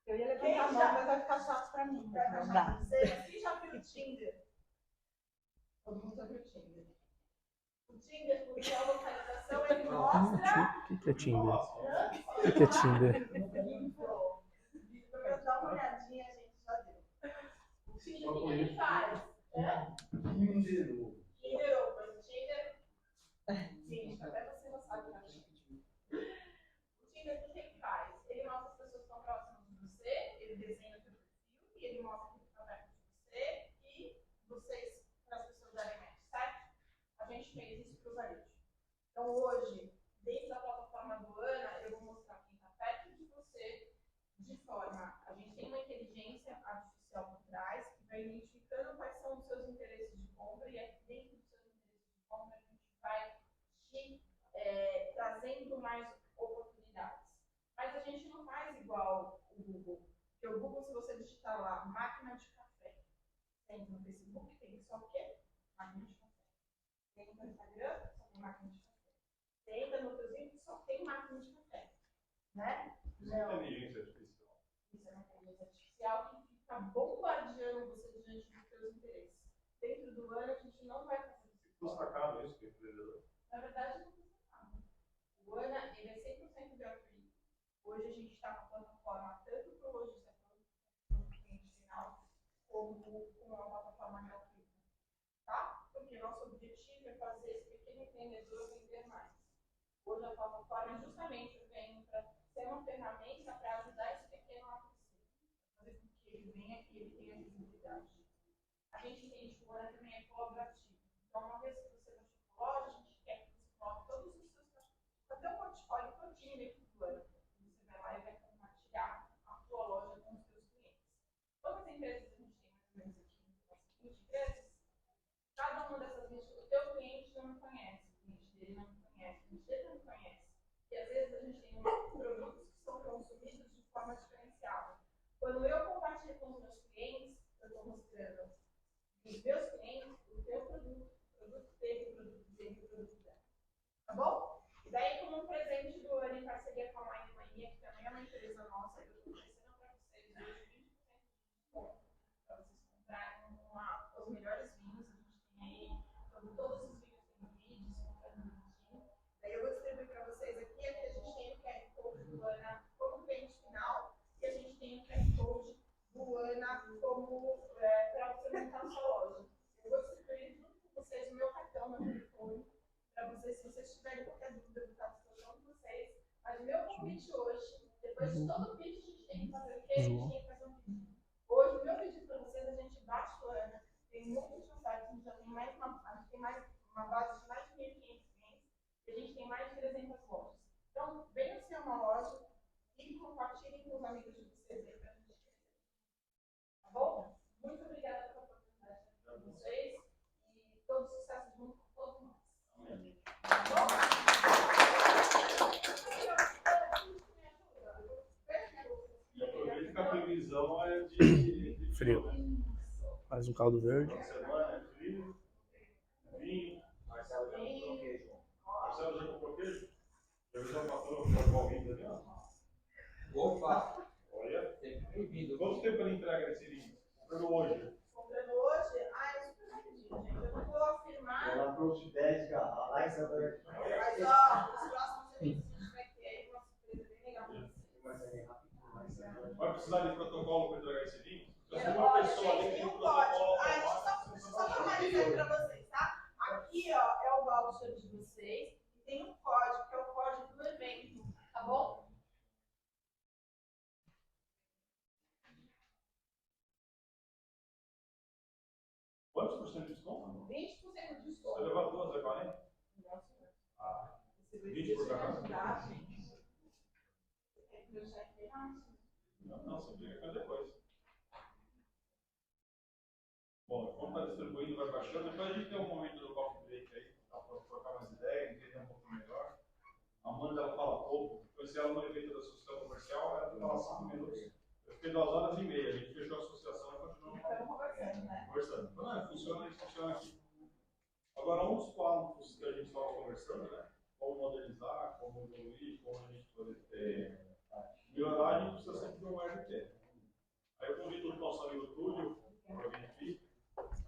Eu ia levantar a mão, mas vai ficar chato pra mim. Não dá. Quem já viu o Tinder? Todo mundo já viu o Tinder. O Tinder, por geolocalização, ele mostra... O que é Tinder? O que é Tinder? Pra dar uma olhadinha, a gente já viu. O Tinder, o que ele faz? Tinder Open. Tinder Open. Tinder... Sim, até você não sabe o que é Tinder. O Tinder, o que ele faz? Ele mostra as pessoas que estão próximas de você, ele desenha o seu perfil e ele mostra quem está perto de você e vocês, para as pessoas darem match, certo? A gente fez isso para os amigos. Então, hoje, dentro da plataforma do Ana, eu vou mostrar quem está perto de você de forma... A gente tem uma inteligência artificial por trás que vai identificando quais são os seus interesses de compra e aqui dentro dos seus interesses de compra a gente vai te trazendo mais oportunidades. Mas a gente não faz igual o Google. Porque o Google, se você digitar lá, máquina de café, tem no Facebook, tem só o quê? Máquina de café. Tem no Instagram, só tem máquina de café. Você entra no teu vídeo, só tem máquina de café. Né? Isso é inteligência artificial. Isso é uma inteligência artificial que fica bombardeando você diante dos seus interesses. Dentro do ano, a gente não vai fazer isso. Custa caro isso, que é empreendedor? Na verdade, não custa nada. O Ana, ele é 100% gratuito. Hoje a gente está com a plataforma tanto para o lojista quanto para o cliente final, como com uma plataforma gratuita. Tá? Porque nosso objetivo é fazer esse pequeno empreendedor vender mais. Hoje a plataforma justamente vem para ser uma ferramenta para ajudar esse pequeno a crescer. Fazer com que ele venha e ele tenha visibilidade. A gente entende que o Ana também é colaborativo. Então, uma vez que você vai para a loja, a gente quer que você coloque todos os seus até o portfólio todinho dentro do ano. Você vai lá e vai compartilhar a sua loja com os seus clientes. Quantas empresas a gente tem mais ou menos aqui? 20 empresas? Cada uma dessas 20, o teu cliente não me conhece, o cliente dele não me conhece, o cliente dele não me conhece. E às vezes a gente tem produtos que são consumidos de forma diferenciada. Quando eu compartilho com os meus clientes, eu estou mostrando os meus clientes o teu produto, o produto dele, o produto dele, o produto dela. Tá bom? E daí, como um presente do ano em parceria com a Wine Mania, que também é uma empresa nossa, eu estou oferecendo para vocês hoje 20% de desconto para vocês comprarem os melhores vinhos. A gente tem aí, todos os vinhos têm vídeos, comprando bonitinho. Daí eu vou distribuir para vocês aqui a gente tem o QR Code do Ana como cliente final e a gente tem o QR Code do Ana como para você montar na sua loja. Eu vou distribuir junto com vocês o meu cartão, meu telefone, para vocês, se vocês tiverem qualquer dúvida, eu vou estar à disposição de vocês. Mas o meu convite hoje, depois de todo o pitch, a gente tem que fazer o quê? A gente tem que fazer um pedido. Hoje, o meu pedido para vocês, a gente bate o Ana, tem muitos ofertas, a gente já tem mais a gente tem mais uma base de mais de 1.500 clientes e a gente tem mais de 300 lojas. Então, venham ser uma loja e compartilhem com os amigos de vocês aí para a gente crescer. Tá bom? Muito obrigada pela oportunidade para vocês e todo sucesso junto com todos nós. Amém. E aproveita que a previsão é de Frio. Mais um caldo verde. Uma semana é frio, vinho. Marcelo já comprou queijo. Marcelo já comprou queijo? Já avisou o patrão para o vinho ali, ó? Opa! Olha. Sempre bem-vindo. Quanto tempo ele entrega esse vinho? Comprando hoje. Comprando hoje, é super rapidinho, gente. Eu não vou afirmar. Ela trouxe 10 garrafas lá em Santa Catarina. Mas, ó, nos próximos eventos a gente vai ter aí uma surpresa bem legal pra vocês. Mas é rapidinho, mas é. Vai precisar de protocolo para entregar esse vinho? Se É, você uma olha, pessoa ali gente, que tem tem um protocolo, código. Deixa eu só formalizar para vocês, tá? Aqui, ó, é o voucher de vocês. E tem um código, que é o código do evento, tá bom? quantos por cento de desconto? 20% de Se desconto. eu levar duas, é 40? Nossa, Ah, você 20 por precisa cada. ajudar, gente. Você quer que eu cheque errado? não, você fica com depois. Bom, como está distribuindo, vai baixando. Depois a gente tem um momento do coffee break aí, para trocar mais ideia, entender um pouco Amanda, ela fala pouco. Conheci ela no evento da associação comercial, ela fala 5 minutos. Eu fiquei 2 horas e meia, a gente fechou a associação e continuamos conversando. Não, funciona isso, funciona aqui. Agora, um dos pontos que a gente estava conversando, né? Como modernizar, como evoluir, como a gente poder melhorar, a gente precisa sempre de um RP. Aí eu convido o nosso amigo Túlio, para vir aqui,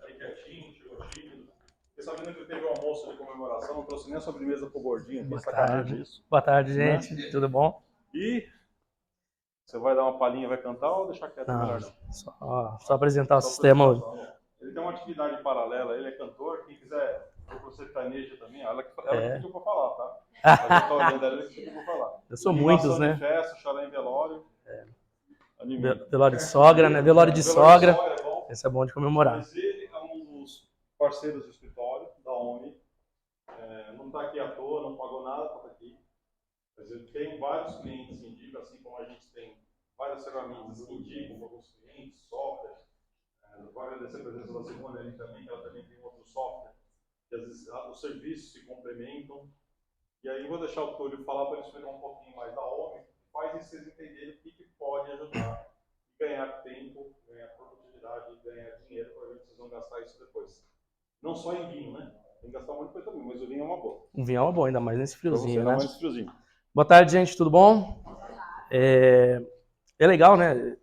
aí quietinho, chegou tímido. Porque sabendo que teve um almoço de comemoração, não trouxe nem a sobremesa pro gordinho, Boa sacanagem tarde. isso. Boa tarde, gente. Tudo bom? E você vai dar uma palhinha e vai cantar ou deixar quieto melhor não? Só apresentar o sistema hoje. Ele tem uma atividade paralela, ele é cantor, quem quiser for sertaneja também, ela que pediu pra falar, tá? Mas eu tô olhando ela que pediu pra falar. Eu sou Animação muitos, né? de festa, chorar em velório. Velório de sogra, né? Velório de sogra. É bom. Esse é bom de comemorar. Mas ele é um dos parceiros do escritório, da OMI. Não está aqui à toa, não pagou nada para estar aqui. Mas ele tem vários clientes que indicam, assim como a gente tem várias ferramentas que indicam para alguns clientes, software. Vou agradecer a presença da Simone ali também, que ela também tem outro software. E às vezes os serviços se complementam. E aí vou deixar o Túlio falar para ele explicar um pouquinho mais da OMI, faz vocês entenderem o que pode ajudar e ganhar tempo, ganhar produtividade, ganhar dinheiro para ver se vocês vão gastar isso depois. Não só em vinho, né? Tem que gastar muito coisa também, mas o vinho é uma boa. O vinho é uma boa, ainda mais nesse friozinho, né? Mais nesse friozinho. Boa tarde, gente. Tudo bom? É legal, né?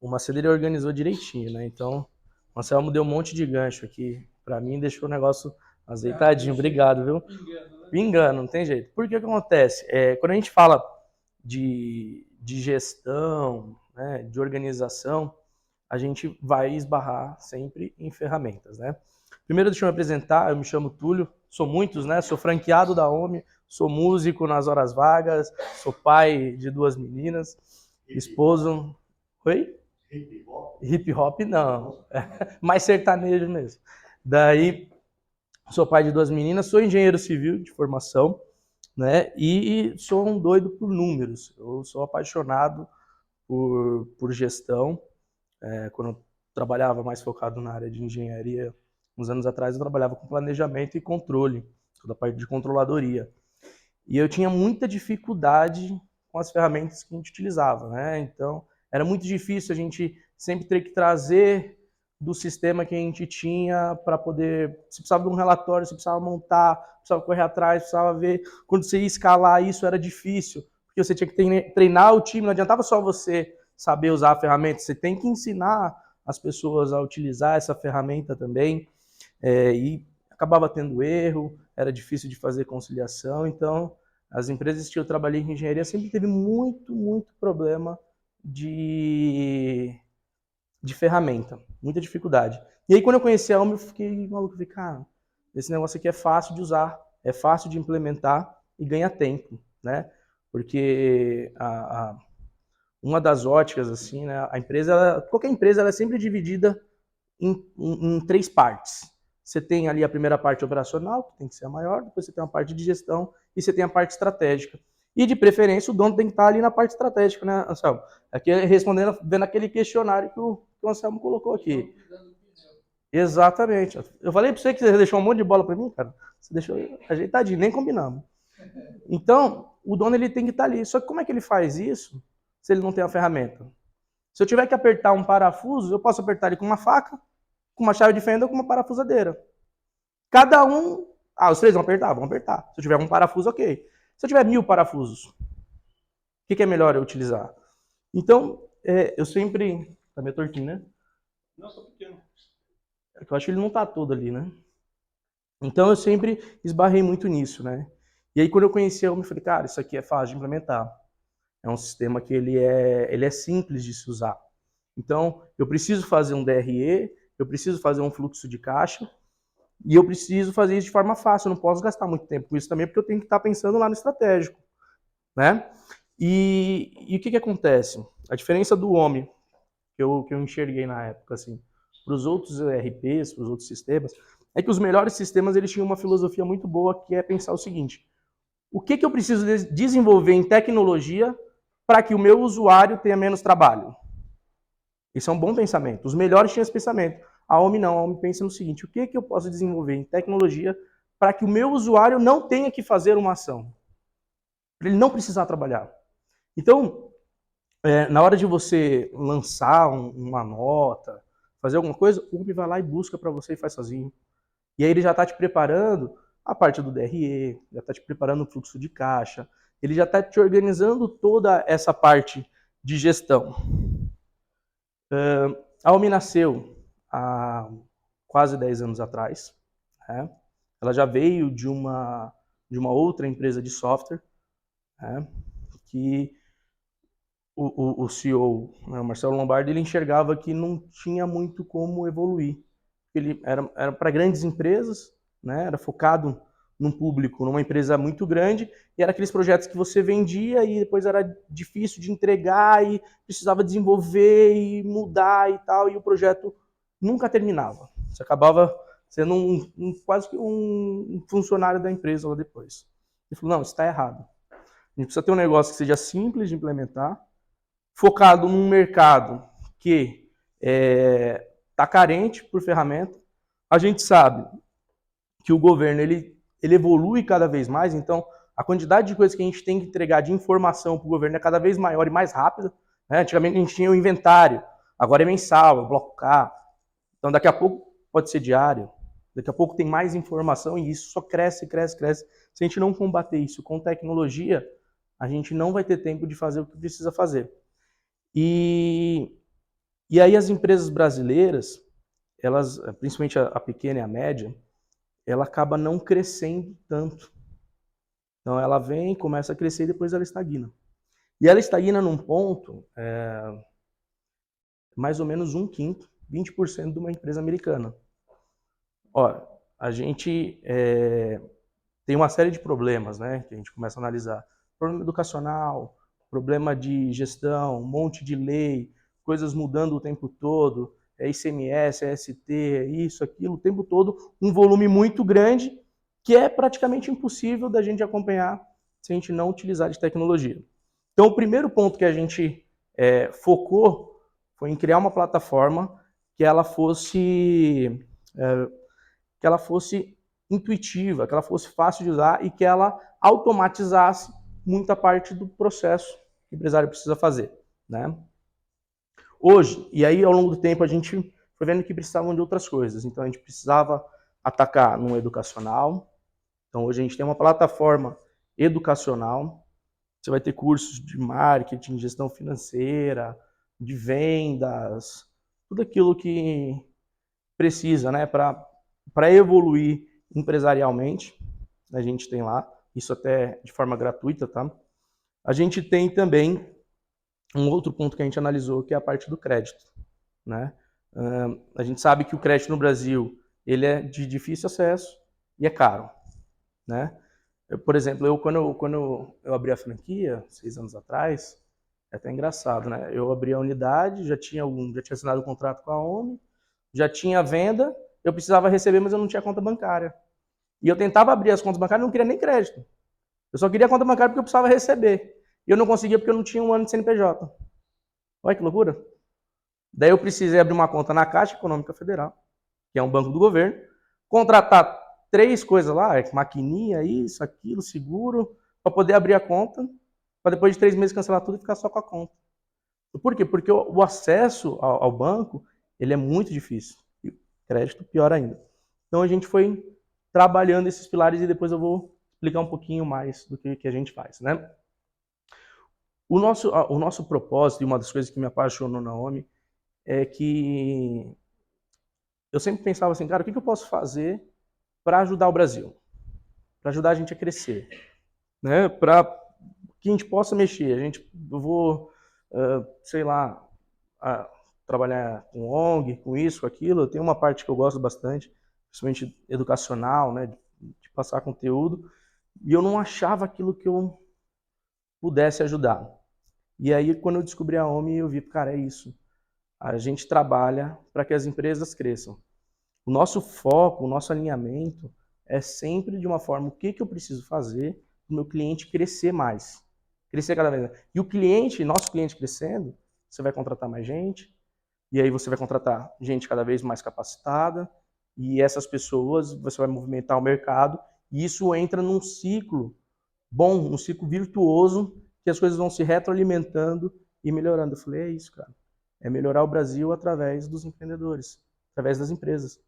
O Macedo ele organizou direitinho, né? Então, o Anselmo deu um monte de gancho aqui. Pra mim, deixou o negócio azeitadinho. Obrigado, viu? Pingando, não tem jeito. Por que acontece? Quando a gente fala de gestão, né, de organização, a gente vai esbarrar sempre em ferramentas, né? Primeiro, deixa eu me apresentar. Eu me chamo Túlio. Sou muitos, né? Sou franqueado da OMI. Sou músico nas horas vagas. Sou pai de 2 meninas. Esposo... Oi? Hip hop não, mais sertanejo mesmo. Daí, sou pai de 2 meninas, sou engenheiro civil de formação, né? E sou um doido por números. Eu sou apaixonado por gestão. Quando eu trabalhava mais focado na área de engenharia, uns anos atrás, eu trabalhava com planejamento e controle, toda a parte de controladoria. E eu tinha muita dificuldade com as ferramentas que a gente utilizava, né? Então, era muito difícil a gente sempre ter que trazer do sistema que a gente tinha para poder... Se precisava de um relatório, se precisava montar, precisava correr atrás, precisava ver. Quando você ia escalar isso, era difícil, porque você tinha que treinar o time, não adiantava só você saber usar a ferramenta, você tem que ensinar as pessoas a utilizar essa ferramenta também. E acabava tendo erro, era difícil de fazer conciliação. Então, as empresas que eu trabalhei em engenharia sempre teve muito problema de ferramenta, muita dificuldade. E aí, quando eu conheci a OMI, eu fiquei maluco, falei, cara, esse negócio aqui é fácil de usar, é fácil de implementar e ganha tempo, né? Porque uma das óticas, assim, né, qualquer empresa, ela é sempre dividida em 3 partes. Você tem ali a primeira parte operacional, que tem que ser a maior, depois você tem a parte de gestão e você tem a parte estratégica. E, de preferência, o dono tem que estar ali na parte estratégica, né, Anselmo? Aqui respondendo, vendo aquele questionário que o Anselmo colocou aqui. Exatamente. Eu falei para você que você deixou um monte de bola para mim, cara. Você deixou ajeitadinho, nem combinamos. Então, o dono ele tem que estar ali. Só que como é que ele faz isso se ele não tem a ferramenta? Se eu tiver que apertar um parafuso, eu posso apertar ele com uma faca, com uma chave de fenda ou com uma parafusadeira. Cada um... os 3 vão apertar? Vão apertar. Se eu tiver um parafuso, ok. Se eu tiver 1000 parafusos, o que é melhor eu utilizar? Então, eu sempre... Tá meio tortinho, né? Não, sou pequeno. Eu acho que ele não tá todo ali, né? Então, eu sempre esbarrei muito nisso, né? E aí, quando eu conheci eu me falei, cara, isso aqui é fácil de implementar. É um sistema que ele é simples de se usar. Então, eu preciso fazer um DRE, eu preciso fazer um fluxo de caixa, e eu preciso fazer isso de forma fácil, eu não posso gastar muito tempo com isso também, porque eu tenho que estar pensando lá no estratégico, né? E o que acontece? A diferença do OMI, que eu enxerguei na época, assim, para os outros ERPs, para os outros sistemas, é que os melhores sistemas eles tinham uma filosofia muito boa, que é pensar o seguinte: o que eu preciso desenvolver em tecnologia para que o meu usuário tenha menos trabalho? Isso é um bom pensamento. Os melhores tinham esse pensamento. A OMI não. A OMI pensa no seguinte: o que eu posso desenvolver em tecnologia para que o meu usuário não tenha que fazer uma ação? para ele não precisar trabalhar. Então, na hora de você lançar uma nota, fazer alguma coisa, o UP vai lá e busca para você e faz sozinho. E aí ele já está te preparando a parte do DRE, já está te preparando o fluxo de caixa, ele já está te organizando toda essa parte de gestão. A OMI nasceu há quase 10 anos atrás. Né? Ela já veio de uma outra empresa de software, né? Que o CEO, né, o Marcelo Lombardi, ele enxergava que não tinha muito como evoluir. Ele era para grandes empresas, né? Era focado num público, numa empresa muito grande, e era aqueles projetos que você vendia e depois era difícil de entregar e precisava desenvolver e mudar e tal, e o projeto nunca terminava. Você acabava sendo quase que um funcionário da empresa lá depois. Ele falou, não, isso está errado. A gente precisa ter um negócio que seja simples de implementar, focado num mercado que está carente por ferramenta. A gente sabe que o governo ele evolui cada vez mais, então a quantidade de coisas que a gente tem que entregar de informação para o governo é cada vez maior e mais rápida. Né? Antigamente a gente tinha o inventário, agora é mensal, é bloco K. Então daqui a pouco pode ser diário, daqui a pouco tem mais informação e isso só cresce, cresce, cresce. Se a gente não combater isso com tecnologia, a gente não vai ter tempo de fazer o que precisa fazer. E aí as empresas brasileiras, elas, principalmente a pequena e a média, ela acaba não crescendo tanto. Então ela vem, começa a crescer e depois ela estagna. E ela estagna num ponto, mais ou menos 1/5, 20% de uma empresa americana. Ó, a gente tem uma série de problemas, né, que a gente começa a analisar. Problema educacional, problema de gestão, um monte de lei, coisas mudando o tempo todo, ICMS, ST, isso, aquilo, o tempo todo, um volume muito grande que é praticamente impossível da gente acompanhar se a gente não utilizar de tecnologia. Então, o primeiro ponto que a gente focou foi em criar uma plataforma que ela fosse intuitiva, que ela fosse fácil de usar e que ela automatizasse muita parte do processo que o empresário precisa fazer, né? Hoje, e aí ao longo do tempo a gente foi vendo que precisavam de outras coisas, então a gente precisava atacar no educacional. Então hoje a gente tem uma plataforma educacional, você vai ter cursos de marketing, gestão financeira, de vendas, tudo aquilo que precisa, né, para evoluir empresarialmente, a gente tem lá, isso até de forma gratuita, tá? A gente tem também um outro ponto que a gente analisou, que é a parte do crédito, né? A gente sabe que o crédito no Brasil ele é de difícil acesso e é caro, né? Por exemplo, quando eu abri a franquia, 6 anos atrás, é até engraçado, né? Eu abri a unidade, já tinha assinado o contrato com a OMI, já tinha venda, eu precisava receber, mas eu não tinha conta bancária. E eu tentava abrir as contas bancárias e não queria nem crédito. Eu só queria a conta bancária porque eu precisava receber. E eu não conseguia porque eu não tinha um ano de CNPJ. Olha que loucura. Daí eu precisei abrir uma conta na Caixa Econômica Federal, que é um banco do governo, contratar 3 coisas lá, maquininha, isso, aquilo, seguro, para poder abrir a conta, para depois de 3 meses cancelar tudo e ficar só com a conta. Por quê? Porque o acesso ao banco ele é muito difícil. E crédito pior ainda. Então a gente foi trabalhando esses pilares e depois eu vou explicar um pouquinho mais do que a gente faz, né? O nosso propósito, e uma das coisas que me apaixonou na OMI, é que eu sempre pensava assim, cara, o que eu posso fazer para ajudar o Brasil? Para ajudar a gente a crescer, né? Para que a gente possa mexer. Eu vou, sei lá, trabalhar com ONG, com isso, com aquilo. Tem uma parte que eu gosto bastante, principalmente educacional, né? De passar conteúdo. E eu não achava aquilo que eu pudesse ajudar. E aí, quando eu descobri a OMI, eu vi, cara, é isso. A gente trabalha para que as empresas cresçam. O nosso foco, o nosso alinhamento é sempre de uma forma, o que eu preciso fazer para o meu cliente crescer mais. Crescer cada vez mais. E o cliente, nosso cliente crescendo, você vai contratar mais gente, e aí você vai contratar gente cada vez mais capacitada, e essas pessoas, você vai movimentar o mercado, e isso entra num ciclo bom, um ciclo virtuoso, que as coisas vão se retroalimentando e melhorando. Eu falei, é isso, cara. É melhorar o Brasil através dos empreendedores, através das empresas.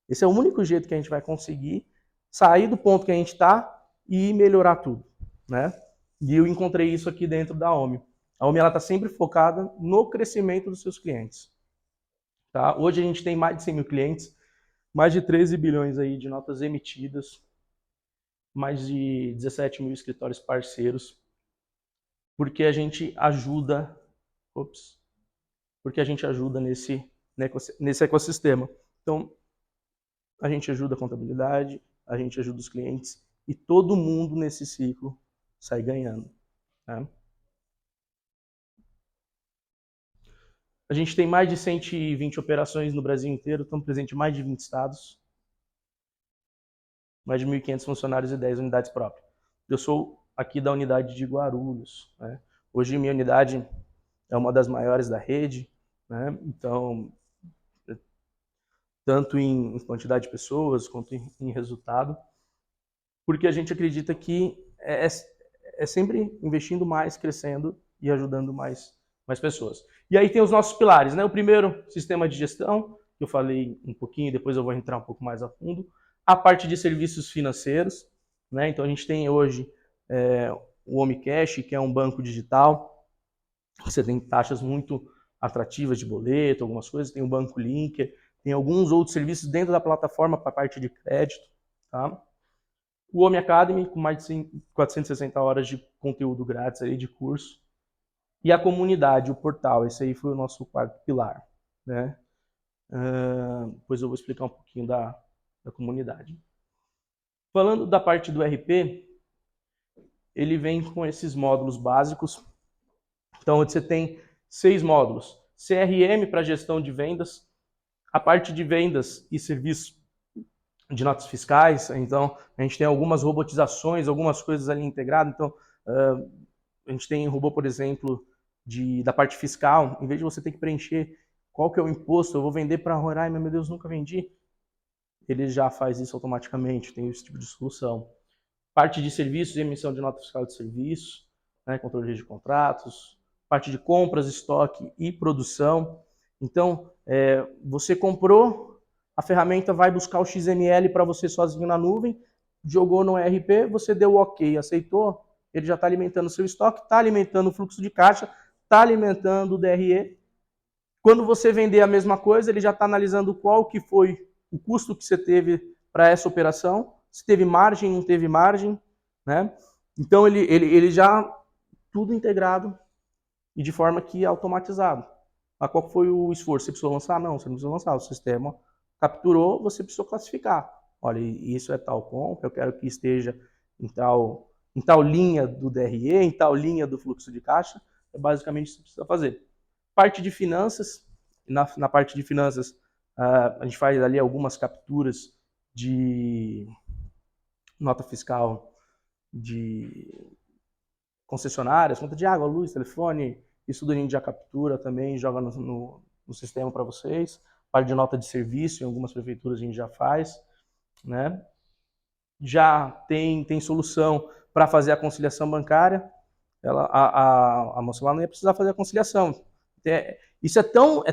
Esse é o único jeito que a gente vai conseguir sair do ponto que a gente está e melhorar tudo, né? E eu encontrei isso aqui dentro da OMI. A OMI está sempre focada no crescimento dos seus clientes. Tá? Hoje a gente tem mais de 100 mil clientes, mais de 13 bilhões aí de notas emitidas, mais de 17 mil escritórios parceiros, porque a gente ajuda, nesse ecossistema. Então, a gente ajuda a contabilidade, a gente ajuda os clientes e todo mundo nesse ciclo sai ganhando. Tá? A gente tem mais de 120 operações no Brasil inteiro, estamos presentes em mais de 20 estados, mais de 1.500 funcionários e 10 unidades próprias. Eu sou aqui da unidade de Guarulhos. Né? Hoje minha unidade é uma das maiores da rede, né? Então, tanto em quantidade de pessoas quanto em resultado, porque a gente acredita que é sempre investindo mais, crescendo e ajudando mais pessoas. E aí tem os nossos pilares, né? O primeiro, sistema de gestão, que eu falei um pouquinho, depois eu vou entrar um pouco mais a fundo. A parte de serviços financeiros, né? Então a gente tem hoje o OmiCash, que é um banco digital. Você tem taxas muito atrativas de boleto, algumas coisas. Tem o Banco Linker, tem alguns outros serviços dentro da plataforma para a parte de crédito. Tá? O Omi Academy, com mais de 460 horas de conteúdo grátis aí, de curso. E a comunidade, o portal, esse aí foi o nosso quarto pilar. Né? Depois eu vou explicar um pouquinho da comunidade. Falando da parte do RP, ele vem com esses módulos básicos. Então, você tem 6 módulos. CRM para gestão de vendas, a parte de vendas e serviço de notas fiscais. Então, a gente tem algumas robotizações, algumas coisas ali integradas. Então, a gente tem robô, por exemplo, da parte fiscal. Em vez de você ter que preencher qual que é o imposto, eu vou vender para Roraima, meu Deus, nunca vendi. Ele já faz isso automaticamente, tem esse tipo de solução. Parte de serviços, emissão de nota fiscal de serviço, né, controle de contratos, parte de compras, estoque e produção. Então, você comprou, a ferramenta vai buscar o XML para você sozinho na nuvem, jogou no ERP, você deu o OK, aceitou, ele já está alimentando o seu estoque, está alimentando o fluxo de caixa, está alimentando o DRE. Quando você vender a mesma coisa, ele já está analisando qual que foi o custo que você teve para essa operação, se teve margem, não teve margem, né? Então, ele já tudo integrado e de forma que é automatizado. Qual foi o esforço? Você precisou lançar? Não, você não precisou lançar. O sistema capturou, você precisou classificar. Olha, isso é tal compra, eu quero que esteja em tal linha do DRE, em tal linha do fluxo de caixa. É basicamente isso que você precisa fazer. Parte de finanças. Na parte de finanças, a gente faz ali algumas capturas de nota fiscal de concessionárias, conta de água, luz, telefone, isso tudo a gente já captura também, joga no sistema para vocês. Parte de nota de serviço, em algumas prefeituras a gente já faz. Né? Já tem solução para fazer a conciliação bancária. A moça lá não ia precisar fazer a conciliação. Isso é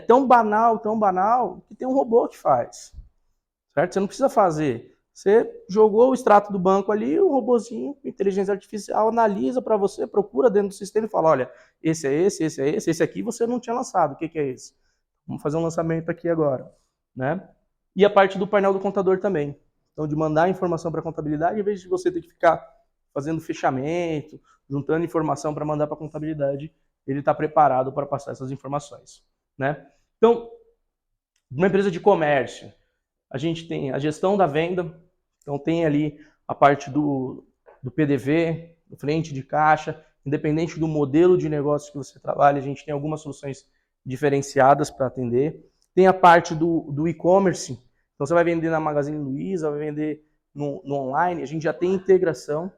tão banal, que tem um robô que faz. Certo? Você não precisa fazer. Você jogou o extrato do banco ali, o robozinho, inteligência artificial, analisa para você, procura dentro do sistema e fala, olha, esse é esse aqui você não tinha lançado, o que é esse? Vamos fazer um lançamento aqui agora. Né? E a parte do painel do contador também. Então, de mandar informação para a contabilidade, em vez de você ter que ficar fazendo fechamento, juntando informação para mandar para a contabilidade, ele está preparado para passar essas informações. Né? Então, uma empresa de comércio, a gente tem a gestão da venda, então tem ali a parte do PDV, do frente de caixa, independente do modelo de negócio que você trabalha, a gente tem algumas soluções diferenciadas para atender. Tem a parte do e-commerce, então você vai vender na Magazine Luiza, vai vender no online, a gente já tem integração.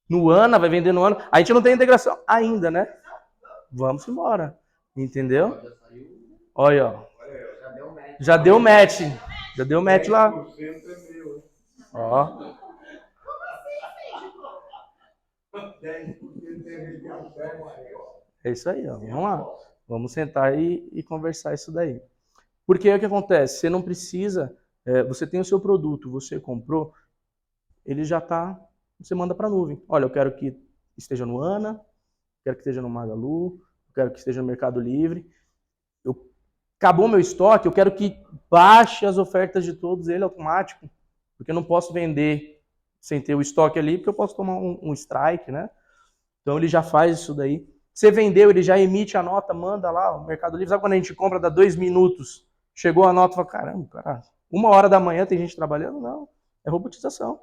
No ANA, vai vender no ANA. A gente não tem integração ainda, né? Vamos embora, entendeu? Olha, ó. Já deu match. Já deu match lá. Ó. É isso aí, ó. Vamos lá. Vamos sentar e conversar isso daí. Porque é o que acontece? Você não precisa. Você tem o seu produto, você comprou, ele já está. Você manda para a nuvem. Olha, eu quero que esteja no Ana, quero que esteja no Magalu, eu quero que esteja no Mercado Livre. Acabou meu estoque, eu quero que baixe as ofertas de todos ele automático, porque eu não posso vender sem ter o estoque ali, porque eu posso tomar um strike, né? Então ele já faz isso daí. Você vendeu, ele já emite a nota, manda lá, o Mercado Livre. Sabe quando a gente compra, dá 2 minutos, chegou a nota, fala, caramba, cara, 1h da manhã tem gente trabalhando? Não, é robotização.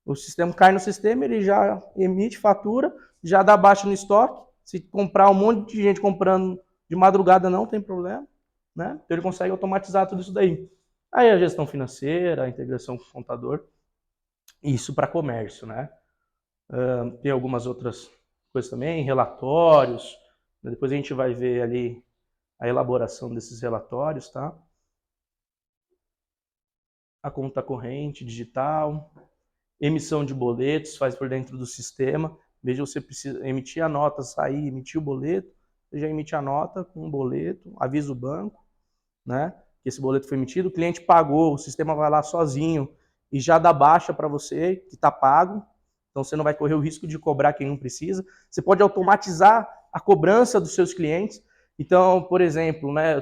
O sistema cai no sistema, ele já emite fatura, já dá baixa no estoque. Se comprar um monte de gente comprando de madrugada, não tem problema, né? Então ele consegue automatizar tudo isso daí. Aí a gestão financeira, a integração com o contador, isso para comércio, né? Tem algumas outras coisas também, relatórios. Depois a gente vai ver ali a elaboração desses relatórios, tá? A conta corrente digital, emissão de boletos, faz por dentro do sistema. Em vez de você precisa emitir a nota, sair, emitir o boleto, você já emite a nota com um boleto, avisa o banco, né? Que esse boleto foi emitido, o cliente pagou, o sistema vai lá sozinho e já dá baixa para você, que está pago. Então você não vai correr o risco de cobrar quem não precisa. Você pode automatizar a cobrança dos seus clientes. Então, por exemplo, né,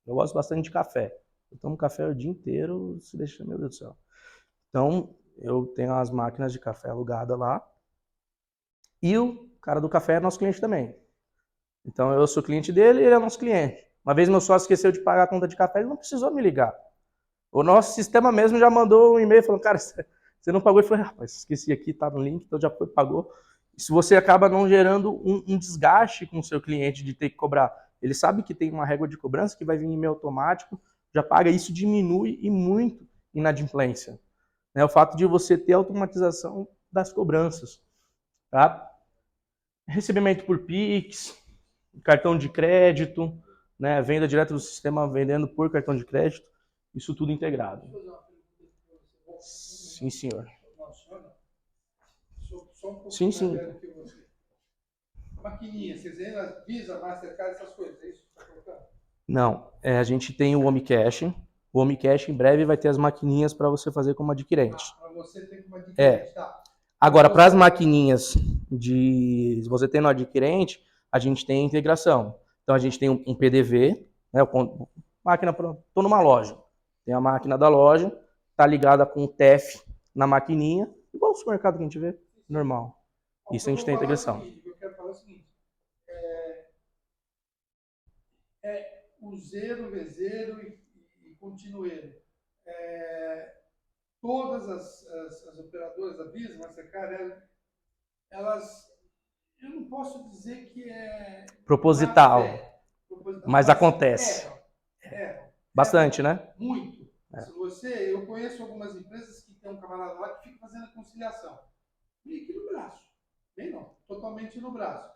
eu gosto bastante de café. Eu tomo café o dia inteiro, se deixa, meu Deus do céu. Então, eu tenho as máquinas de café alugadas lá. E o cara do café é nosso cliente também. Então, eu sou cliente dele e ele é nosso cliente. Uma vez meu sócio esqueceu de pagar a conta de café, ele não precisou me ligar. O nosso sistema mesmo já mandou um e-mail falando, cara, você não pagou? Eu falei, rapaz, esqueci aqui, tá no link, então já foi, pagou. Se você acaba não gerando um desgaste com o seu cliente de ter que cobrar. Ele sabe que tem uma régua de cobrança que vai vir em e-mail automático, já paga, isso diminui e muito inadimplência. O fato de você ter automatização das cobranças. Tá? Recebimento por Pix, cartão de crédito, né? Venda direto do sistema, vendendo por cartão de crédito, isso tudo integrado. Sim, senhor. Só um pouco Sim, sim. mais velho que você. Maquininha, vocês ainda Visa, Mastercard, essas coisas, é isso que você está colocando? Não, a gente tem o Homecash. O Homecash em breve vai ter as maquininhas para você fazer como adquirente. Para você ter como adquirente, tá. Agora, para as maquininhas se você tem no adquirente, a gente tem integração. Então a gente tem um PDV, né? Máquina, estou numa loja. Tem a máquina da loja, tá ligada com o TEF na maquininha, igual o supermercado que a gente vê, normal. Isso a gente tem integração. Eu quero falar o seguinte, o zero, V0 e continueiro. Todas as operadoras da Visa, Mastercard, elas, eu não posso dizer que é proposital, mas acontece. Bastante, né? Muito. Eu conheço algumas empresas que tem um camarada lá que fica fazendo a conciliação. Meio que no braço. Bem não, totalmente no braço.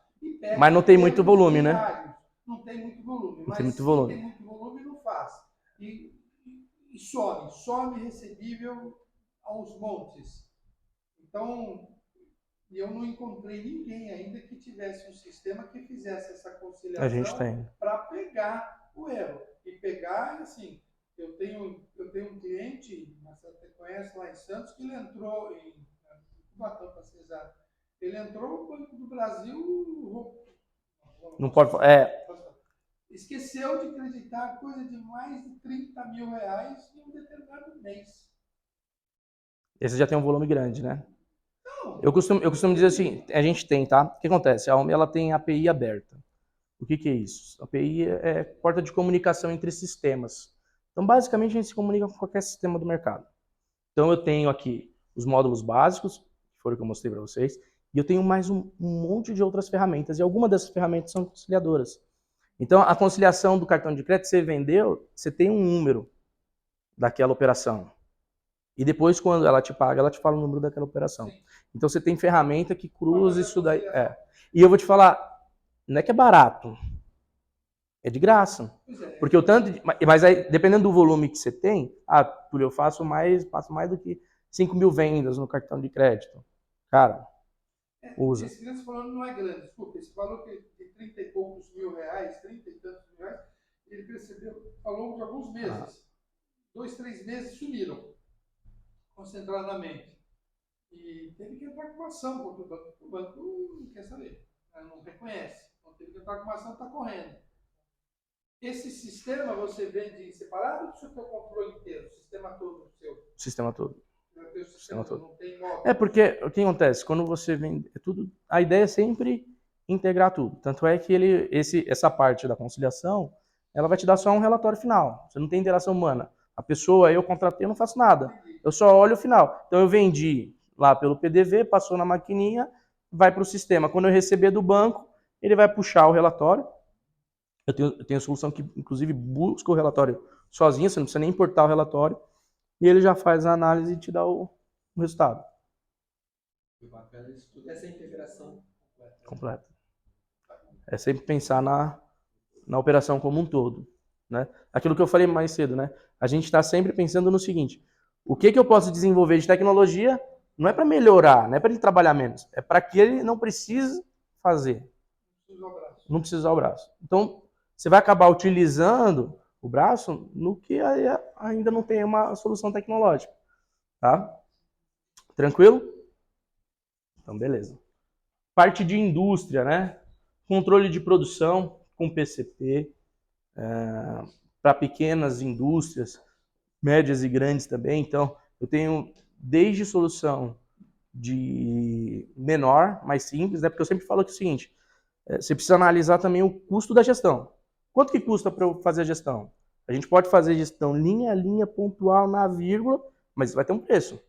Mas não tem muito volume, né? Não tem muito volume. Não mas tem muito volume. Tem muito volume, não faz. E some recebível aos montes. Então, eu não encontrei ninguém ainda que tivesse um sistema que fizesse essa conciliação. A gente tem. Para pegar o erro. E pegar, assim, eu tenho um cliente, você até conhece lá em Santos, que ele entrou em Cubatão, para ser exato. Ele entrou no Banco do Brasil. Não pode. Esqueceu de acreditar coisa de mais de 30 mil reais em um determinado mês. Esse já tem um volume grande, né? Eu costumo dizer assim, a gente tem, tá? O que acontece? A OMI, ela tem API aberta. O que é isso? A API é porta de comunicação entre sistemas. Então, basicamente, a gente se comunica com qualquer sistema do mercado. Então, eu tenho aqui os módulos básicos, que foram o que eu mostrei para vocês, e eu tenho mais um monte de outras ferramentas, e algumas dessas ferramentas são conciliadoras. Então, a conciliação do cartão de crédito, você vendeu, você tem um número daquela operação. E depois, quando ela te paga, ela te fala o número daquela operação. Então, você tem ferramenta que cruza isso daí. E eu vou te falar, não é que é barato, é de graça. Porque o tanto mas aí, dependendo do volume que você tem, eu faço mais do que 5 mil vendas no cartão de crédito. Cara, usa. Esse que você falando não é grande, desculpa. Esse valor de 30 e poucos mil reais, 30 e tantos mil reais, ele percebeu ao longo de alguns meses. 2, 3 meses sumiram, concentradamente. E teve que entrar com uma ação contra o banco. O banco não quer saber, não reconhece. Então teve que entrar com uma ação, está correndo. Esse sistema você vende separado ou do seu controle inteiro? O sistema todo seu? Sistema todo. O sistema todo. Não tem móvel. É porque o que acontece? Quando você vende tudo, a ideia é sempre integrar tudo. Tanto é que essa parte da conciliação, ela vai te dar só um relatório final. Você não tem interação humana. A pessoa, eu contratei, eu não faço nada. Eu só olho o final. Então eu vendi lá pelo PDV, passou na maquininha, vai para o sistema. Quando eu receber do banco, ele vai puxar o relatório. Eu tenho solução que, inclusive, busca o relatório sozinho, você não precisa nem importar o relatório, e ele já faz a análise e te dá o resultado. Bacana isso tudo. Essa integração Completa. É sempre pensar na operação como um todo, né? Aquilo que eu falei mais cedo, né? A gente está sempre pensando no seguinte: o que eu posso desenvolver de tecnologia não é para melhorar, não é para ele trabalhar menos, é para que ele não precise fazer. Não precisa usar o braço. Então, você vai acabar utilizando o braço no que ainda não tem uma solução tecnológica. Tá? Tranquilo? Então, beleza. Parte de indústria, né? Controle de produção com PCP, para pequenas indústrias, médias e grandes também. Então, eu tenho desde solução de menor, mais simples, né? Porque eu sempre falo que é o seguinte: você precisa analisar também o custo da gestão. Quanto que custa para eu fazer a gestão? A gente pode fazer gestão linha a linha, pontual, na vírgula, mas vai ter um preço.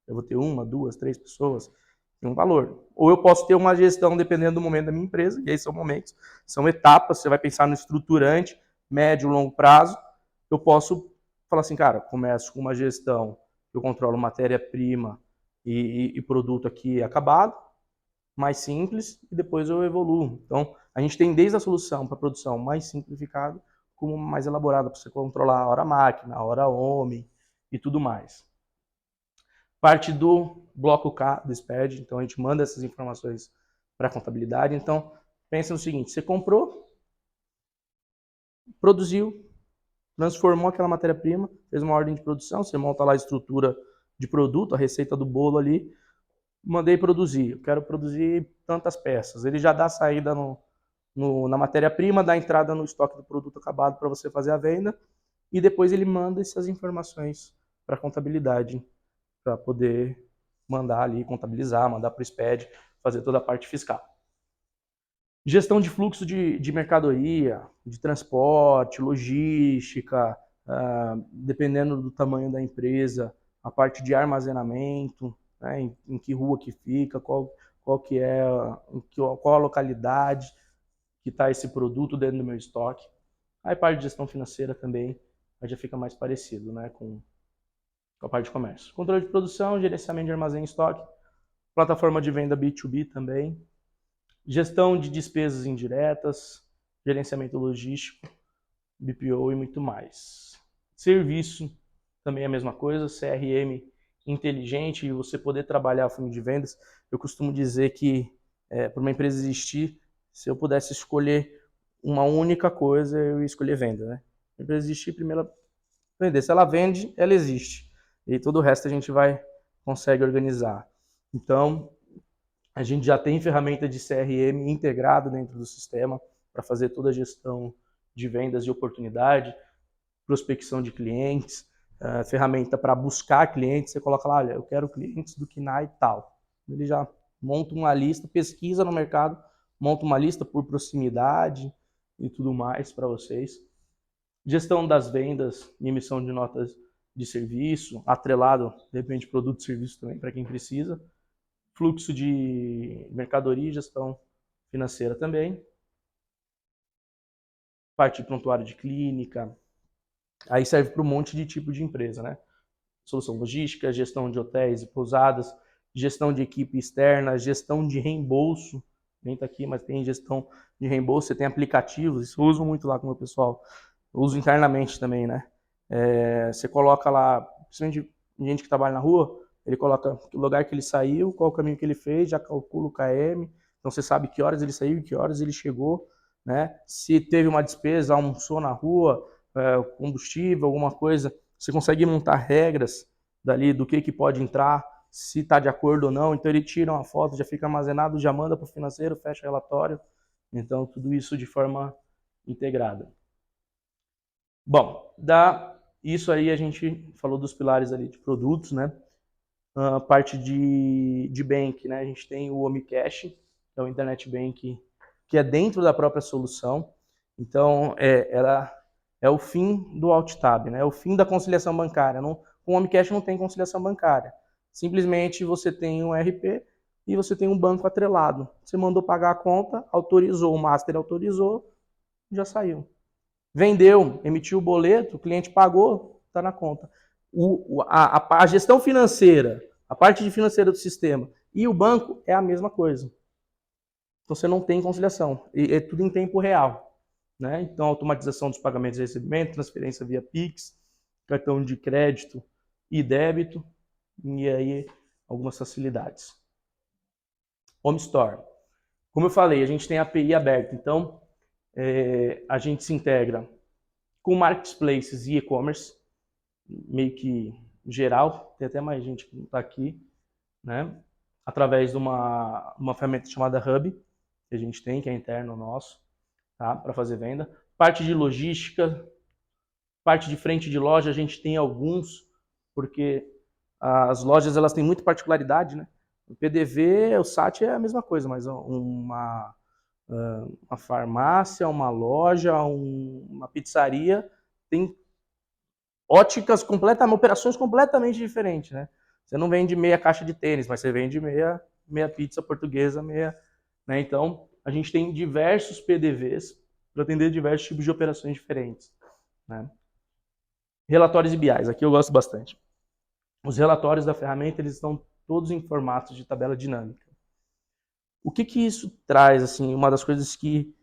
Eu vou ter 1, 2, 3 pessoas, tem um valor. Ou eu posso ter uma gestão dependendo do momento da minha empresa, e aí são momentos, são etapas, você vai pensar no estruturante, médio, longo prazo. Eu posso falar assim, cara, começo com uma gestão, eu controlo matéria-prima e produto aqui acabado, mais simples, e depois eu evoluo. Então, a gente tem desde a solução para produção mais simplificada, como mais elaborada, para você controlar a hora máquina, a hora homem e tudo mais. Parte do bloco K do SPED, então a gente manda essas informações para a contabilidade. Então, pensa no seguinte: você comprou, produziu, transformou aquela matéria-prima, fez uma ordem de produção, você monta lá a estrutura de produto, a receita do bolo ali, mandei produzir, eu quero produzir tantas peças. Ele já dá a saída na matéria-prima, dá a entrada no estoque do produto acabado para você fazer a venda, e depois ele manda essas informações para a contabilidade, para poder mandar ali, contabilizar, mandar para o SPED, fazer toda a parte fiscal. Gestão de fluxo de mercadoria, de transporte, logística, dependendo do tamanho da empresa, a parte de armazenamento, né, em que rua que fica, qual que é, qual a localidade que está esse produto dentro do meu estoque. Aí parte de gestão financeira também, aí já fica mais parecido, né, com a parte de comércio. Controle de produção, gerenciamento de armazém e estoque, plataforma de venda B2B também, gestão de despesas indiretas, gerenciamento logístico, BPO e muito mais. Serviço, também é a mesma coisa, CRM inteligente e você poder trabalhar funil de vendas. Eu costumo dizer que para uma empresa existir, se eu pudesse escolher uma única coisa, eu ia escolher venda, né? A empresa existir, primeiro vender. Se ela vende, ela existe. E todo o resto a gente consegue organizar. Então, a gente já tem ferramenta de CRM integrada dentro do sistema para fazer toda a gestão de vendas e oportunidade, prospecção de clientes, ferramenta para buscar clientes. Você coloca lá, olha, eu quero clientes do KINAI e tal. Ele já monta uma lista, pesquisa no mercado, monta uma lista por proximidade e tudo mais para vocês. Gestão das vendas e emissão de notas de serviço, atrelado, de repente, produto e serviço também para quem precisa. Fluxo de mercadoria e gestão financeira também. Parte de prontuário de clínica. Aí serve para um monte de tipo de empresa, né? Solução logística, gestão de hotéis e pousadas, gestão de equipe externa, gestão de reembolso. Nem está aqui, mas tem gestão de reembolso. Você tem aplicativos, isso eu uso muito lá com o meu pessoal. Eu uso internamente também, né? Você coloca lá, principalmente gente que trabalha na rua, ele coloca o lugar que ele saiu, qual o caminho que ele fez, já calcula o KM, então você sabe que horas ele saiu, que horas ele chegou, né? Se teve uma despesa, almoçou na rua, combustível, alguma coisa, você consegue montar regras dali do que pode entrar, se está de acordo ou não, então ele tira uma foto, já fica armazenado, já manda para o financeiro, fecha o relatório, então tudo isso de forma integrada. Bom, isso aí a gente falou dos pilares ali de produtos, né? A parte de bank, né? A gente tem o OmiCash, que é o Internet Bank, que é dentro da própria solução. Então, ela é o fim do alt-tab, né? É o fim da conciliação bancária. Com o OmiCash não tem conciliação bancária. Simplesmente você tem um RP e você tem um banco atrelado. Você mandou pagar a conta, autorizou, o master autorizou, já saiu. Vendeu, emitiu o boleto, o cliente pagou, está na conta. A gestão financeira, a parte financeira do sistema e o banco é a mesma coisa. Então você não tem conciliação. E é tudo em tempo real. Né? Então, automatização dos pagamentos e recebimento, transferência via Pix, cartão de crédito e débito, e aí algumas facilidades. Home Store. Como eu falei, a gente tem a API aberta, então a gente se integra com marketplaces e e-commerce, meio que geral, tem até mais gente que não está aqui, né? Através de uma ferramenta chamada Hub, que a gente tem, que é interno nosso, tá? Para fazer venda. Parte de logística, parte de frente de loja, a gente tem alguns, porque as lojas elas têm muita particularidade, né? O PDV, o SAT é a mesma coisa, mas uma farmácia, uma loja, uma pizzaria tem óticas operações completamente diferentes, né? Você não vende meia caixa de tênis, mas você vende meia pizza portuguesa, né? Então, a gente tem diversos PDVs para atender diversos tipos de operações diferentes, né? Relatórios e BIs, aqui eu gosto bastante. Os relatórios da ferramenta, eles estão todos em formatos de tabela dinâmica. O que isso traz, assim, uma das coisas que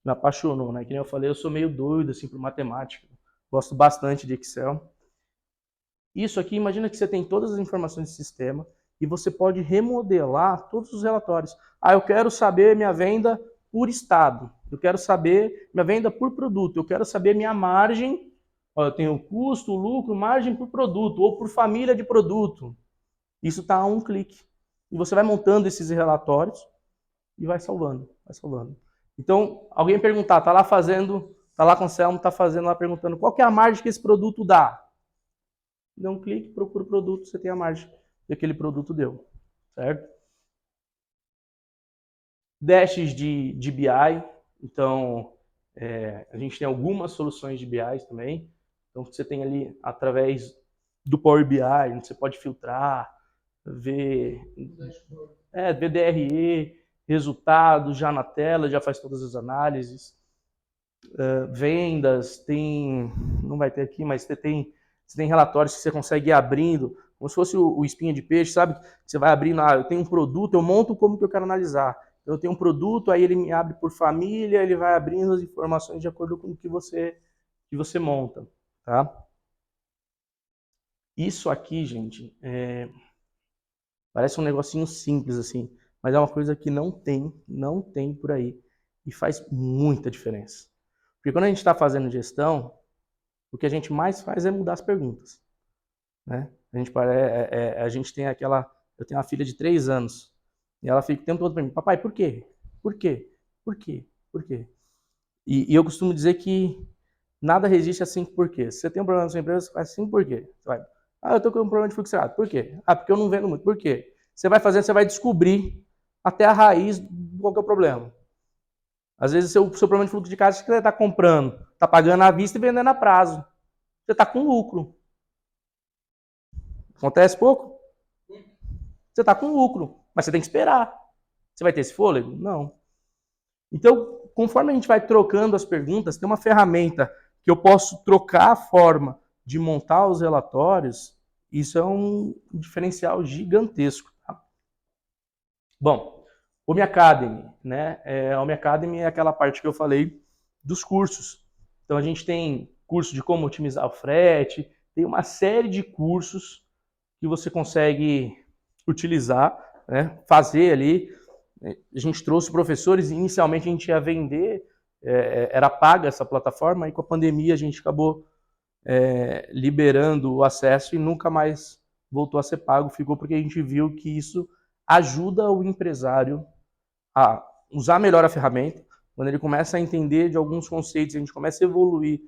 me apaixonou, né? Que nem eu falei, eu sou meio doido, assim, por matemática. Gosto bastante de Excel. Isso aqui, imagina que você tem todas as informações do sistema e você pode remodelar todos os relatórios. Eu quero saber minha venda por estado. Eu quero saber minha venda por produto. Eu quero saber minha margem. Eu tenho custo, lucro, margem por produto ou por família de produto. Isso está a um clique. E você vai montando esses relatórios e vai salvando, vai salvando. Então, alguém perguntar, tá lá com o Selmo, tá fazendo lá perguntando qual que é a margem que esse produto dá. Dá um clique, procura o produto, você tem a margem que aquele produto deu, certo? Dashes de BI, então a gente tem algumas soluções de BI também. Então você tem ali através do Power BI, onde você pode filtrar, ver DRE, resultados já na tela, já faz todas as análises. Vendas, não vai ter aqui, mas você tem relatórios que você consegue ir abrindo, como se fosse o espinha de peixe, sabe? Você vai abrindo, eu tenho um produto, eu monto como que eu quero analisar. Eu tenho um produto, aí ele me abre por família, ele vai abrindo as informações de acordo com o que você monta, tá? Isso aqui, gente, parece um negocinho simples assim, mas é uma coisa que não tem por aí e faz muita diferença. Porque quando a gente está fazendo gestão, o que a gente mais faz é mudar as perguntas, né? A gente tem eu tenho uma filha de 3 anos e ela fica o tempo todo para mim, papai, por quê? Por quê? Por quê? Por quê? E eu costumo dizer que nada resiste a 5 porquês. Se você tem um problema na sua empresa, você faz 5 porquês. Você vai, eu tô com um problema de fluxo cerrado. Por quê? Porque eu não vendo muito. Por quê? Você vai fazendo, você vai descobrir até a raiz de qual que é o problema. Às vezes o seu problema de fluxo de caixa é que você está comprando, está pagando à vista e vendendo a prazo. Você está com lucro. Acontece pouco? Você está com lucro, mas você tem que esperar. Você vai ter esse fôlego? Não. Então, conforme a gente vai trocando as perguntas, tem uma ferramenta que eu posso trocar a forma de montar os relatórios. Isso é um diferencial gigantesco. Tá? Bom, Home Academy, né? Home Academy é aquela parte que eu falei dos cursos. Então a gente tem curso de como otimizar o frete, tem uma série de cursos que você consegue utilizar, né? Fazer ali. A gente trouxe professores, inicialmente a gente ia vender, era paga essa plataforma, e com a pandemia a gente acabou liberando o acesso e nunca mais voltou a ser pago, ficou porque a gente viu que isso ajuda o empresário a usar melhor a ferramenta. Quando ele começa a entender de alguns conceitos, a gente começa a evoluir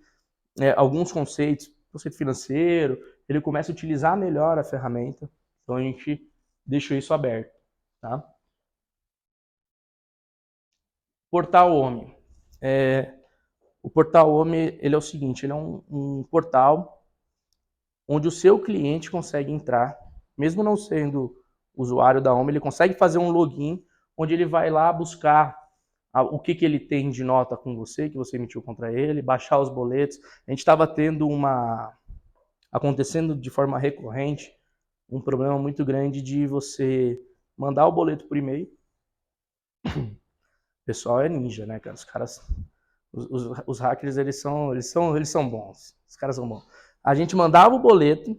alguns conceitos, conceito financeiro, ele começa a utilizar melhor a ferramenta. Então a gente deixou isso aberto, tá? Portal OMI. O Portal OMI, ele é o seguinte, ele é um portal onde o seu cliente consegue entrar, mesmo não sendo usuário da OMI, ele consegue fazer um login, onde ele vai lá buscar o que ele tem de nota com você, que você emitiu contra ele, baixar os boletos. A gente estava tendo acontecendo de forma recorrente, um problema muito grande de você mandar o boleto por e-mail. O pessoal é ninja, né, cara? Os caras, os hackers, eles são bons. Os caras são bons. A gente mandava o boleto,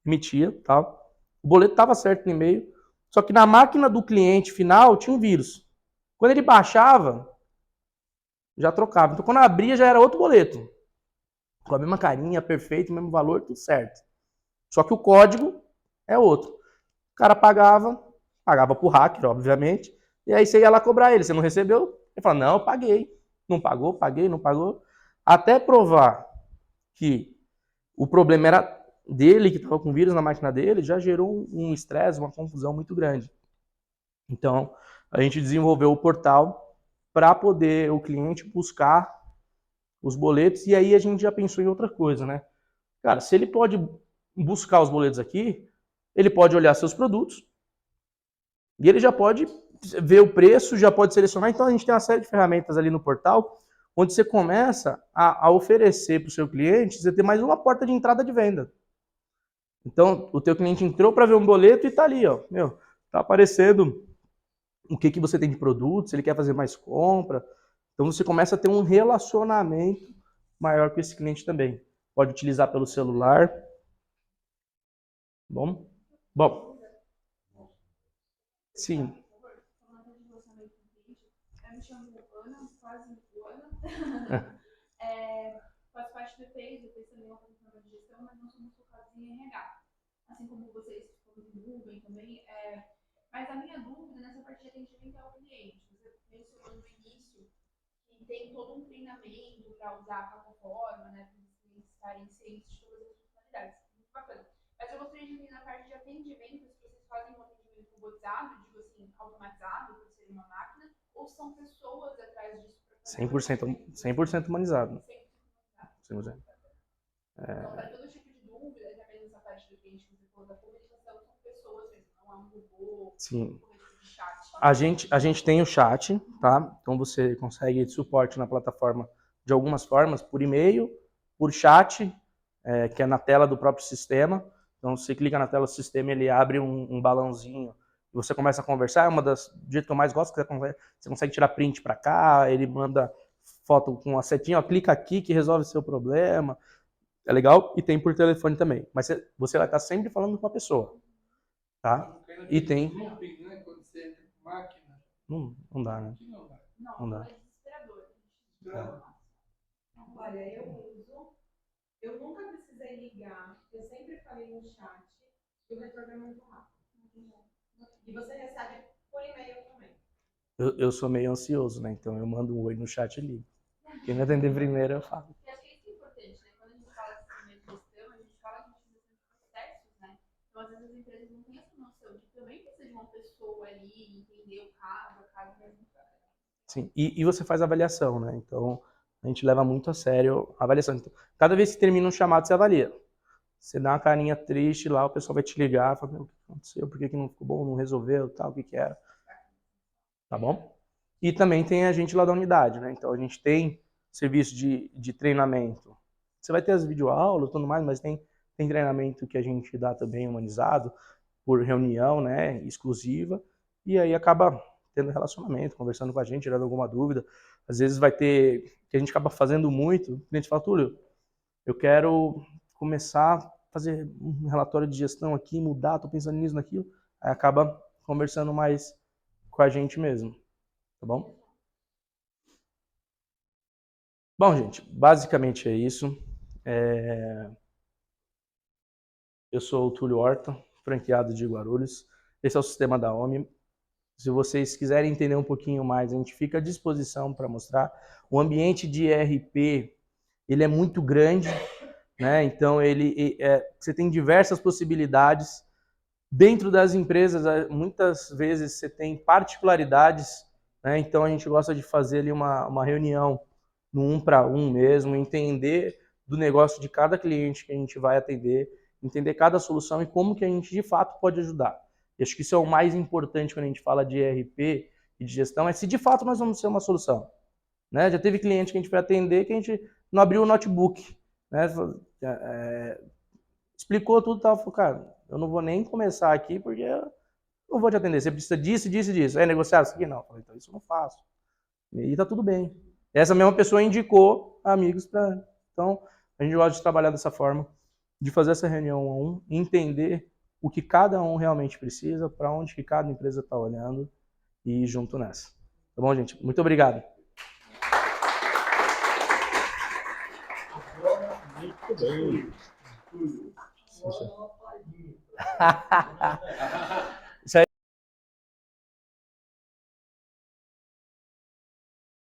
emitia, tal. O boleto estava certo no e-mail, só que na máquina do cliente final tinha um vírus. Quando ele baixava, já trocava. Então quando abria já era outro boleto. Com a mesma carinha, perfeito, mesmo valor, tudo certo. Só que o código é outro. O cara pagava pro hacker, obviamente, e aí você ia lá cobrar ele. Você não recebeu? Ele fala, não, eu paguei. Não pagou, paguei, não pagou. Até provar que o problema era dele, que estava com vírus na máquina dele, já gerou um estresse, uma confusão muito grande. Então, a gente desenvolveu o portal para poder o cliente buscar os boletos, e aí a gente já pensou em outra coisa, né? Cara, se ele pode buscar os boletos aqui, ele pode olhar seus produtos, e ele já pode ver o preço, já pode selecionar. Então a gente tem uma série de ferramentas ali no portal, onde você começa a oferecer para o seu cliente, você ter mais uma porta de entrada de venda. Então, o teu cliente entrou para ver um boleto e está ali, ó, tá aparecendo o que você tem de produto, se ele quer fazer mais compra. Então você começa a ter um relacionamento maior com esse cliente também. Pode utilizar pelo celular. Bom. Sim. Eu me chamo Ana, quase Ana. Faço parte do EPI, depois também uma profissional de gestão, mas nós somos focados em RH. Assim como vocês nuvem também. Mas a minha dúvida nessa parte de atendimento é ao cliente. Você mencionou no início que tem todo um treinamento para usar a plataforma, né, para os clientes estarem cientes de todas as funcionalidades. Muito bacana. Mas eu gostaria de ver na parte de atendimento, se vocês fazem um atendimento robotizado, digo assim, automatizado, por ser uma máquina, ou são pessoas atrás disso? 100% humanizado. 100%. Então, para todo tipo de dúvida, até mesmo essa parte do cliente que você falou da comunicação, são pessoas mesmo, não é um robô, Sim. de chat. A gente tem o chat, tá? Então você consegue suporte na plataforma de algumas formas, por e-mail, por chat, que é na tela do próprio sistema. Então você clica na tela do sistema, ele abre um balãozinho e você começa a conversar. É uma das do que eu mais gosto, que você consegue tirar print para cá, ele manda foto com a setinha, ó, clica aqui que resolve o seu problema. É legal, e tem por telefone também. Mas você vai estar sempre falando com uma pessoa, tá? E tem... Não dá, né? Não dá. É desesperador. Olha, eu nunca precisei ligar, eu sempre falei no chat, e o retorno é muito rápido. E você recebe por e-mail também. Eu sou meio ansioso, né? Então eu mando um oi no chat e ligo. Quem me atender primeiro, eu falo. E acho que isso é importante, né? Quando a gente fala de sistema de gestão, a gente fala de otimização de processos, né? Então, às vezes, as empresas não têm essa noção de que também precisa de uma pessoa ali, entender o caso, a casa mesmo. Sim, e você faz avaliação, né? Então, a gente leva muito a sério a avaliação. Então, cada vez que termina um chamado, você avalia. Você dá uma carinha triste lá, o pessoal vai te ligar, fala, meu, o que aconteceu? Por que não ficou bom? Não resolveu? Tal, o que era? Tá bom? E também tem a gente lá da unidade, né? Então, a gente tem serviço de treinamento. Você vai ter as videoaulas e tudo mais, mas tem treinamento que a gente dá também humanizado, por reunião, né? Exclusiva. E aí acaba tendo relacionamento, conversando com a gente, tirando alguma dúvida. Às vezes vai ter, que a gente acaba fazendo muito, o cliente fala, Túlio, eu quero começar fazer um relatório de gestão aqui, mudar, estou pensando nisso, naquilo. Aí acaba conversando mais com a gente mesmo, tá bom? Bom, gente, basicamente é isso. Eu sou o Túlio Horta, franqueado de Guarulhos. Esse é o sistema da OMI. Se vocês quiserem entender um pouquinho mais, a gente fica à disposição para mostrar. O ambiente de ERP, ele é muito grande, né? Então, você tem diversas possibilidades. Dentro das empresas, muitas vezes você tem particularidades, né? Então, a gente gosta de fazer ali uma reunião no 1 para 1 mesmo, entender do negócio de cada cliente que a gente vai atender, entender cada solução e como que a gente, de fato, pode ajudar. E acho que isso é o mais importante quando a gente fala de ERP e de gestão, é se de fato nós vamos ser uma solução. Né? Já teve cliente que a gente foi atender que a gente não abriu o notebook. Né? Explicou tudo e tal. Falou, cara, eu não vou nem começar aqui porque eu não vou te atender. Você precisa disso, disso e disso. É negociar isso aqui? Não. Eu falei, então isso eu não faço. E tá tudo bem. Essa mesma pessoa indicou amigos para... Então, a gente gosta de trabalhar dessa forma, de fazer essa reunião 1 a 1, entender o que cada um realmente precisa, para onde que cada empresa está olhando e ir junto nessa. Tá bom, gente? Muito obrigado. Muito bem. Túlio, só uma palhinha.